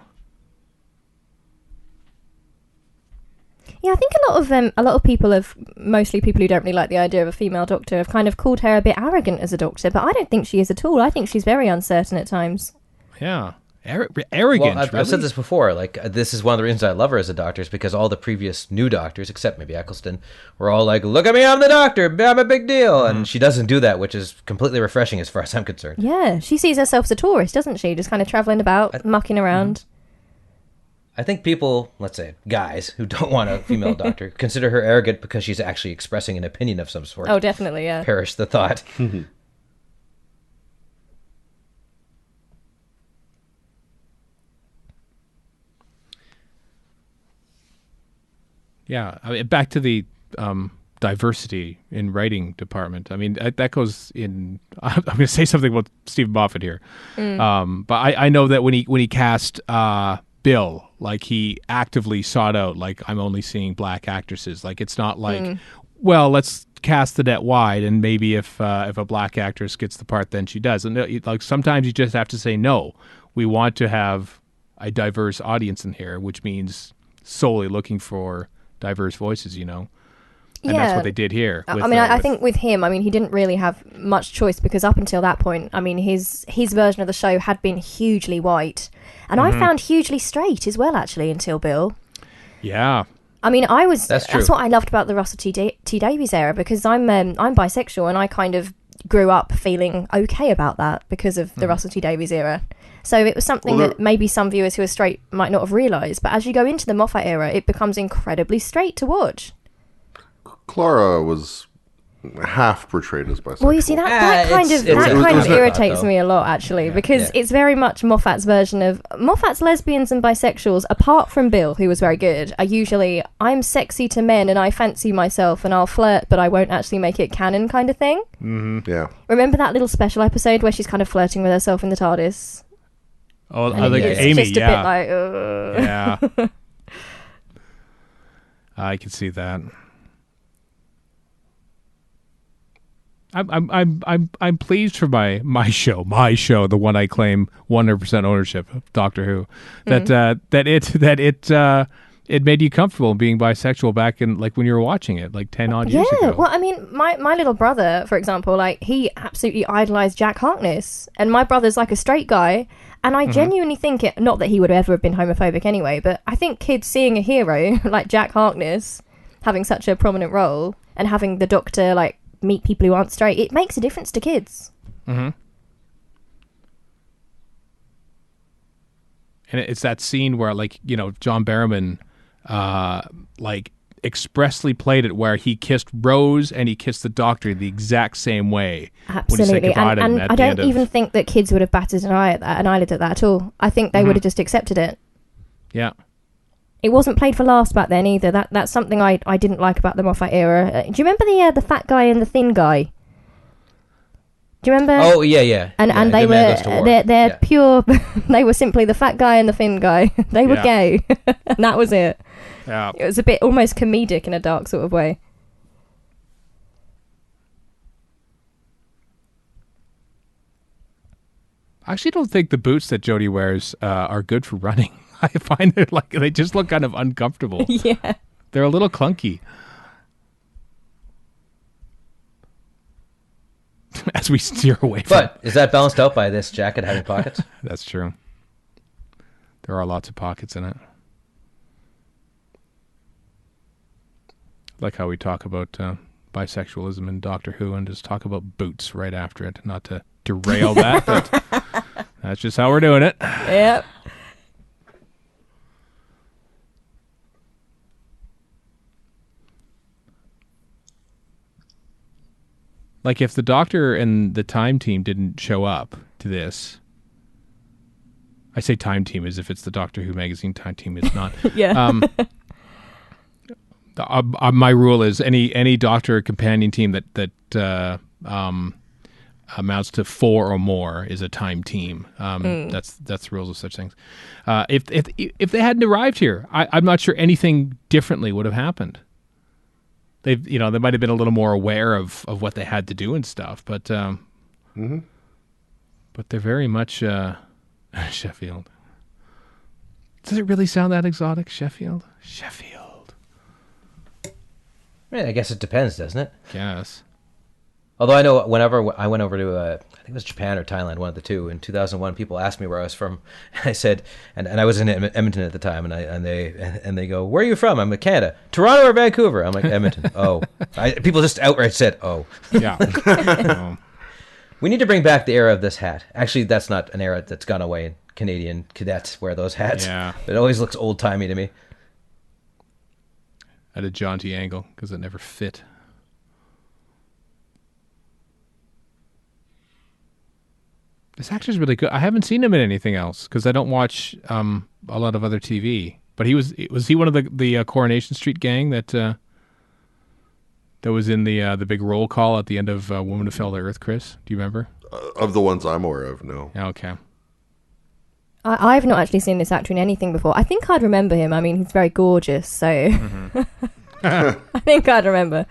Yeah, I think a lot of people have, mostly people who don't really like the idea of a female doctor, have kind of called her a bit arrogant as a doctor, but I don't think she is at all. I think she's very uncertain at times.
Yeah. Arrogant.
Well, I've
really?
said this before. Like, this is one of the reasons I love her as a doctor, is because all the previous new doctors, except maybe Eccleston, were all like, "Look at me, I'm the doctor. I'm a big deal." And she doesn't do that, which is completely refreshing as far as I'm concerned.
Yeah, she sees herself as a tourist, doesn't she? Just kind of travelling about, mucking around.
I think people, let's say guys, who don't want a female doctor, consider her arrogant because she's actually expressing an opinion of some sort.
Oh, definitely, yeah.
Perish the thought.
Yeah, I mean, back to the diversity in writing department. I mean, that goes in. I'm going to say something about Stephen Moffat here, but I know that when he cast Bill, like he actively sought out, like, I'm only seeing black actresses. Like, it's not like, well, let's cast the net wide, and maybe if a black actress gets the part, then she does. And like sometimes you just have to say no. We want to have a diverse audience in here, which means solely looking for diverse voices, you know. And that's what they did here.
I think with him, I mean, he didn't really have much choice because up until that point, I mean, his version of the show had been hugely white. And I found hugely straight as well, actually, until Bill.
Yeah.
I mean,
That's true.
That's what I loved about the Russell T Davies era, because I'm bisexual and I kind of grew up feeling okay about that because of the Russell T Davies era. So it was something that maybe some viewers who are straight might not have realised. But as you go into the Moffat era, it becomes incredibly straight to watch.
Clara was half portrayed as bisexual.
Well, you see, that kind of irritates me a lot, actually, because it's very much Moffat's version of... Moffat's lesbians and bisexuals, apart from Bill, who was very good, are usually, I'm sexy to men and I fancy myself and I'll flirt, but I won't actually make it canon kind of thing.
Mm-hmm. Yeah.
Remember that little special episode where she's kind of flirting with herself in the TARDIS?
Oh,
And
I think
it's
Amy,
just a bit like,
Yeah. I can see that. I'm pleased for my show, the one I claim 100% ownership of Doctor Who, that it made you comfortable being bisexual back in like when you were watching it like 10 odd years ago.
Well, I mean, my little brother, for example, like he absolutely idolized Jack Harkness, and my brother's like a straight guy, and I genuinely think it. Not that he would ever have been homophobic anyway, but I think kids seeing a hero like Jack Harkness having such a prominent role and having the Doctor like meet people who aren't straight, it makes a difference to kids.
Mm-hmm. And it's that scene where, like, you know, John Barrowman, like, expressly played it where he kissed Rose and he kissed the Doctor the exact same way.
Absolutely. And I don't even think that kids would have batted an eyelid at that at all. I think they would have just accepted it.
Yeah.
It wasn't played for laughs back then either. That's something I didn't like about the Moffat era. Do you remember the fat guy and the thin guy? Do you remember?
Oh yeah.
And they were they're pure. They were simply the fat guy and the thin guy. They were gay, and that was it.
Yeah.
It was a bit almost comedic in a dark sort of way.
I actually don't think the boots that Jodie wears are good for running. I find it like they just look kind of uncomfortable.
Yeah.
They're a little clunky. As we steer away from
But is that balanced out by this jacket having pockets?
That's true. There are lots of pockets in it. Like how we talk about bisexualism in Doctor Who and just talk about boots right after it. Not to derail that, but that's just how we're doing it.
Yep.
Like if the Doctor and the Time Team didn't show up to this, I say Time Team as if it's the Doctor Who magazine. Time Team is not.
Yeah.
My rule is any Doctor companion team that amounts to 4 or more is a Time Team. That's the rules of such things. If they hadn't arrived here, I'm not sure anything differently would have happened. They might have been a little more aware of what they had to do and stuff, but but they're very much Sheffield. Does it really sound that exotic, Sheffield?
I guess it depends, doesn't it?
Yes.
Although I know whenever I went over to, I think it was Japan or Thailand, one of the two, in 2001, people asked me where I was from. And I said, and I was in Edmonton at the time, and they go, "Where are you from?" I'm like, "Canada." "Toronto or Vancouver?" I'm like, "Edmonton." "Oh." People just outright said, "Oh."
Yeah.
We need to bring back the era of this hat. Actually, that's not an era that's gone away. Canadian cadets wear those hats.
Yeah.
It always looks old-timey to me.
At a jaunty angle, because it never fit. This actor's really good. I haven't seen him in anything else because I don't watch a lot of other TV. But was he one of the Coronation Street gang that was in the big roll call at the end of Woman Who Fell to Earth? Chris, do you remember?
Of the ones I'm aware of, no.
Okay.
I've not actually seen this actor in anything before. I think I'd remember him. I mean, he's very gorgeous, so I think I'd remember.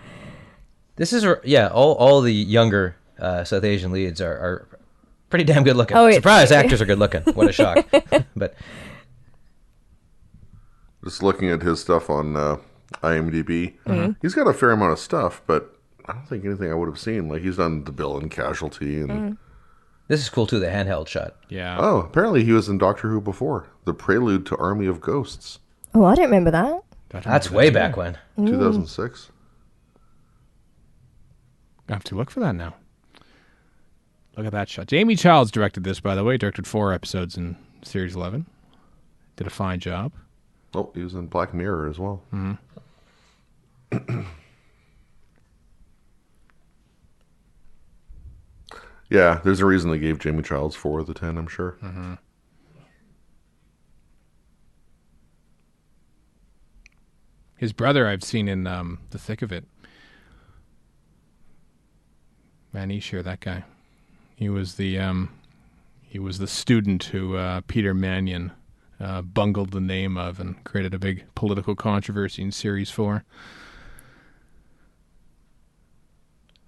This is all the younger South Asian leads are pretty damn good looking. Surprise, actors are good looking. What a shock. But
just looking at his stuff on IMDb, he's got a fair amount of stuff, but I don't think anything I would have seen. Like he's done The Bill and Casualty, and
this is cool too. The handheld shot.
Yeah.
Oh, apparently he was in Doctor Who before. The prelude to Army of Ghosts.
Oh, I don't remember that.
That's way back when.
2006.
I have to look for that now. Look at that shot. Jamie Childs directed this, by the way. Directed 4 episodes in Series 11. Did a fine job.
Oh, he was in Black Mirror as well. Yeah, there's a reason they gave Jamie Childs 4 of the 10, I'm sure.
His brother I've seen in The Thick of It. Manish, that guy. He was the student who Peter Mannion bungled the name of and created a big political controversy in Series 4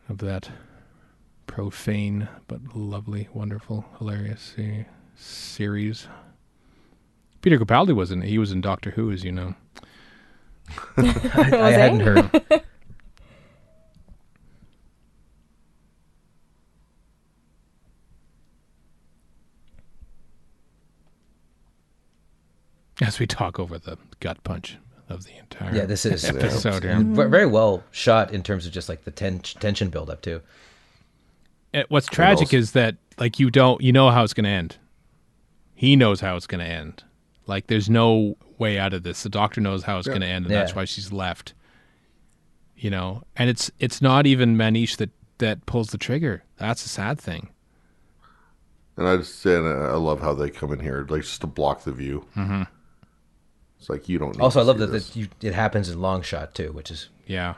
of that profane but lovely, wonderful, hilarious series. Peter Capaldi wasn't. He was in Doctor Who, as you know.
I hadn't heard.
As we talk over the gut punch of the entire
Yeah, this is
episode here.
and very well shot in terms of just like the tension build up too.
What's tragic is that like you know how it's going to end. He knows how it's going to end. Like there's no way out of this. The doctor knows how it's going to end, and that's why she's left. You know, and it's not even Manish that pulls the trigger. That's a sad thing.
And I love how they come in here, like just to block the view. Mm-hmm. It's like you don't. Need
Also,
to
I love
see
that it happens in long shot too, which is
Yeah.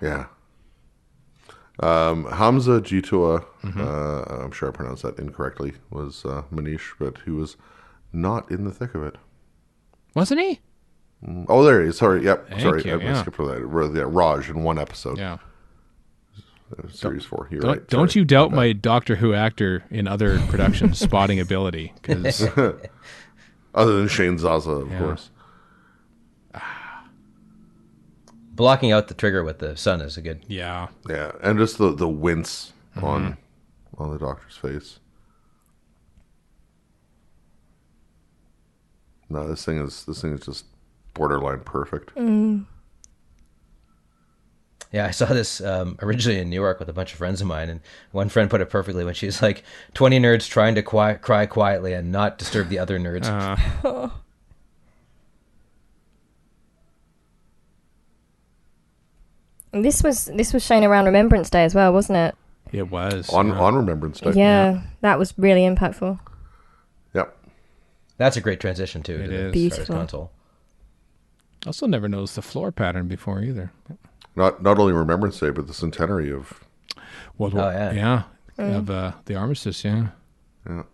Hamza Jitua, I'm sure I pronounced that incorrectly, was Manish, but he was not in the thick of it.
Wasn't he?
Oh, there he is. Sorry. Yep.
Thank
Sorry.
you,
I skipped over that. Yeah, Raj in one episode.
Yeah.
Series 4. You're
Don't,
right.
don't
Sorry.
you doubt my Doctor Who actor in other productions spotting ability? Because
Other than Shane Zaza, of course.
blocking out the trigger with the sun is a good.
yeah,
Yeah, and just the wince on the doctor's face. No, this thing is just borderline perfect.
Yeah, I saw this originally in New York with a bunch of friends of mine, and one friend put it perfectly when she's like, 20 nerds trying to cry quietly and not disturb the other nerds.
This was shown around Remembrance Day as well, wasn't it?
it was
On Remembrance Day.
Yeah, that was really impactful.
Yep.
That's a great transition, too.
It
to the
is.
Beautiful.
Star Wars console.
Also, never noticed the floor pattern before either.
Not only Remembrance Day, but the centenary of.
Well,
Oh, yeah.
of the armistice. Yeah.
Yeah.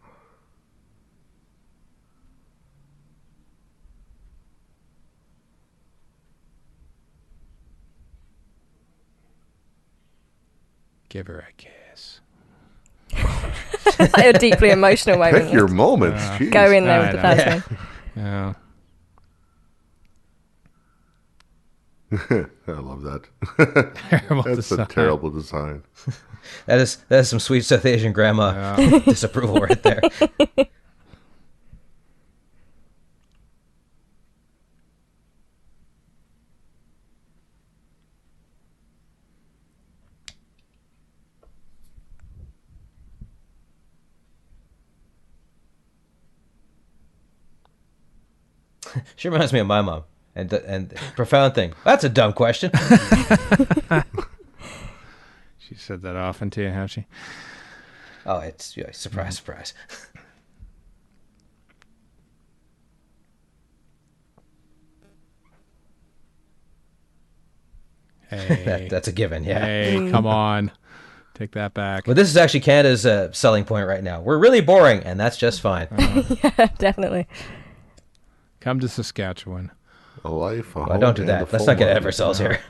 Give her a kiss.
Like a deeply emotional moment.
Pick your moments. Jeez.
Go in there
I
with the
know.
first one.
Yeah.
I love that.
Terrible
That's
design.
a terrible design.
That is some sweet South Asian grandma disapproval right there. She reminds me of my mom. And profound thing. That's a dumb question.
She said that often to you, has she?
Oh, it's surprise.
Hey,
That's a given, yeah.
hey, come on, take that back.
But this is actually Canada's selling point right now. We're really boring, and that's just fine.
Definitely.
Come to Saskatchewan.
A life.
Well, don't do that. Let's not get ahead of ourselves here.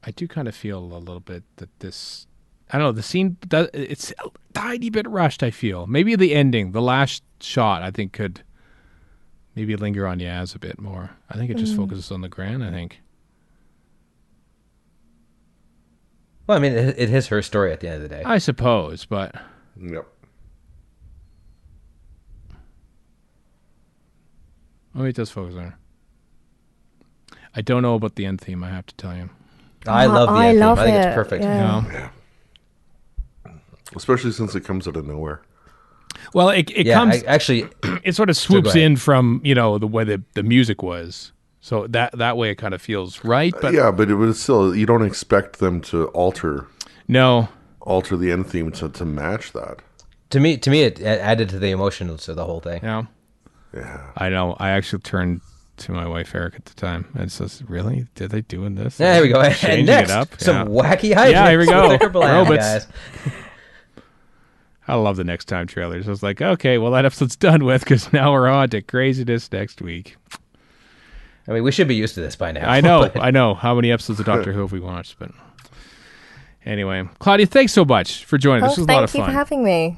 I do kind of feel a little bit that this, I don't know, the scene, it's a tiny bit rushed, I feel. Maybe the ending, the last shot, I think could maybe linger on Yaz a bit more. I think it just focuses on the Gran, I think.
Well, I mean, it is her story at the end of the day.
I suppose, but
Yep.
it does focus on her. I don't know about the end theme, I have to tell you.
I love the
I
end theme.
love
I think
it,
it's perfect.
yeah.
Yeah. Especially since it comes out of nowhere.
Well, it
Yeah,
comes,
actually,
it sort of swoops
ahead.
in from, the way the music was. So that way it kind of feels right, but
Yeah, but it was still, you don't expect them to alter
no.
the end theme to match that.
to me, it added to the emotion to the whole thing.
Yeah.
Yeah.
I know. I actually turned to my wife Eric at the time and says, "Really? Did they doing this?
Yeah, here we go.
Changing
And
it
next,
up?
some
Yeah.
wacky hijinks.
Yeah, here we go.
with Liquor Bland,
Robots.
guys.
I love the next time trailers. I was like, okay, well that episode's done with because now we're on to craziness next week.
I mean, we should be used to this by now.
I know. How many episodes of Doctor Who have we watched? But anyway, Claudia, thanks so much for joining us. This was a lot of fun.
Thank you for having me.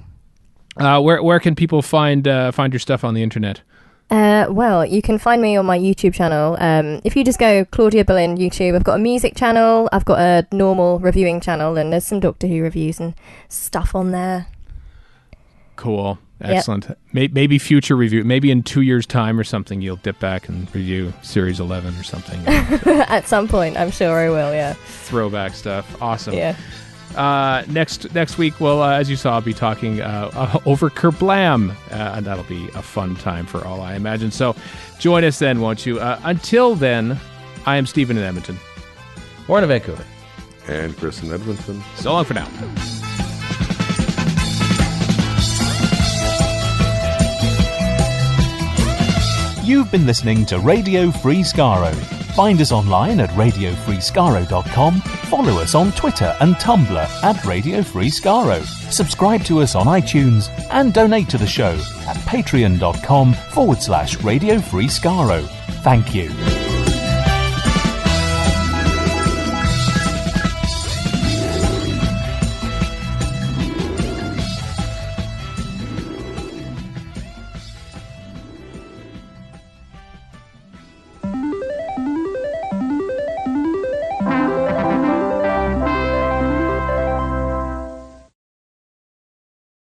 Where can people find your stuff on the internet?
Well, you can find me on my YouTube channel. If you just go Claudia Boleyn YouTube, I've got a music channel, I've got a normal reviewing channel, and there's some Doctor Who reviews and stuff on there.
Cool. Excellent. Yep. Maybe future review. Maybe in 2 years' time or something, you'll dip back and review Series 11 or something.
At some point, I'm sure I will, yeah.
Throwback stuff. Awesome.
Yeah.
Next week, well, as you saw, I'll be talking over Kerblam, and that'll be a fun time for all, I imagine. So join us then, won't you? Until then, I am Stephen in Edmonton.
Warren in Vancouver.
And Chris in Edmonton.
So long for now.
You've been listening to Radio Free Skaro. Find us online at radiofreeskaro.com. Follow us on Twitter and Tumblr at Radio Free Skaro. Subscribe to us on iTunes and donate to the show at patreon.com/Radio Free Skaro. Thank you.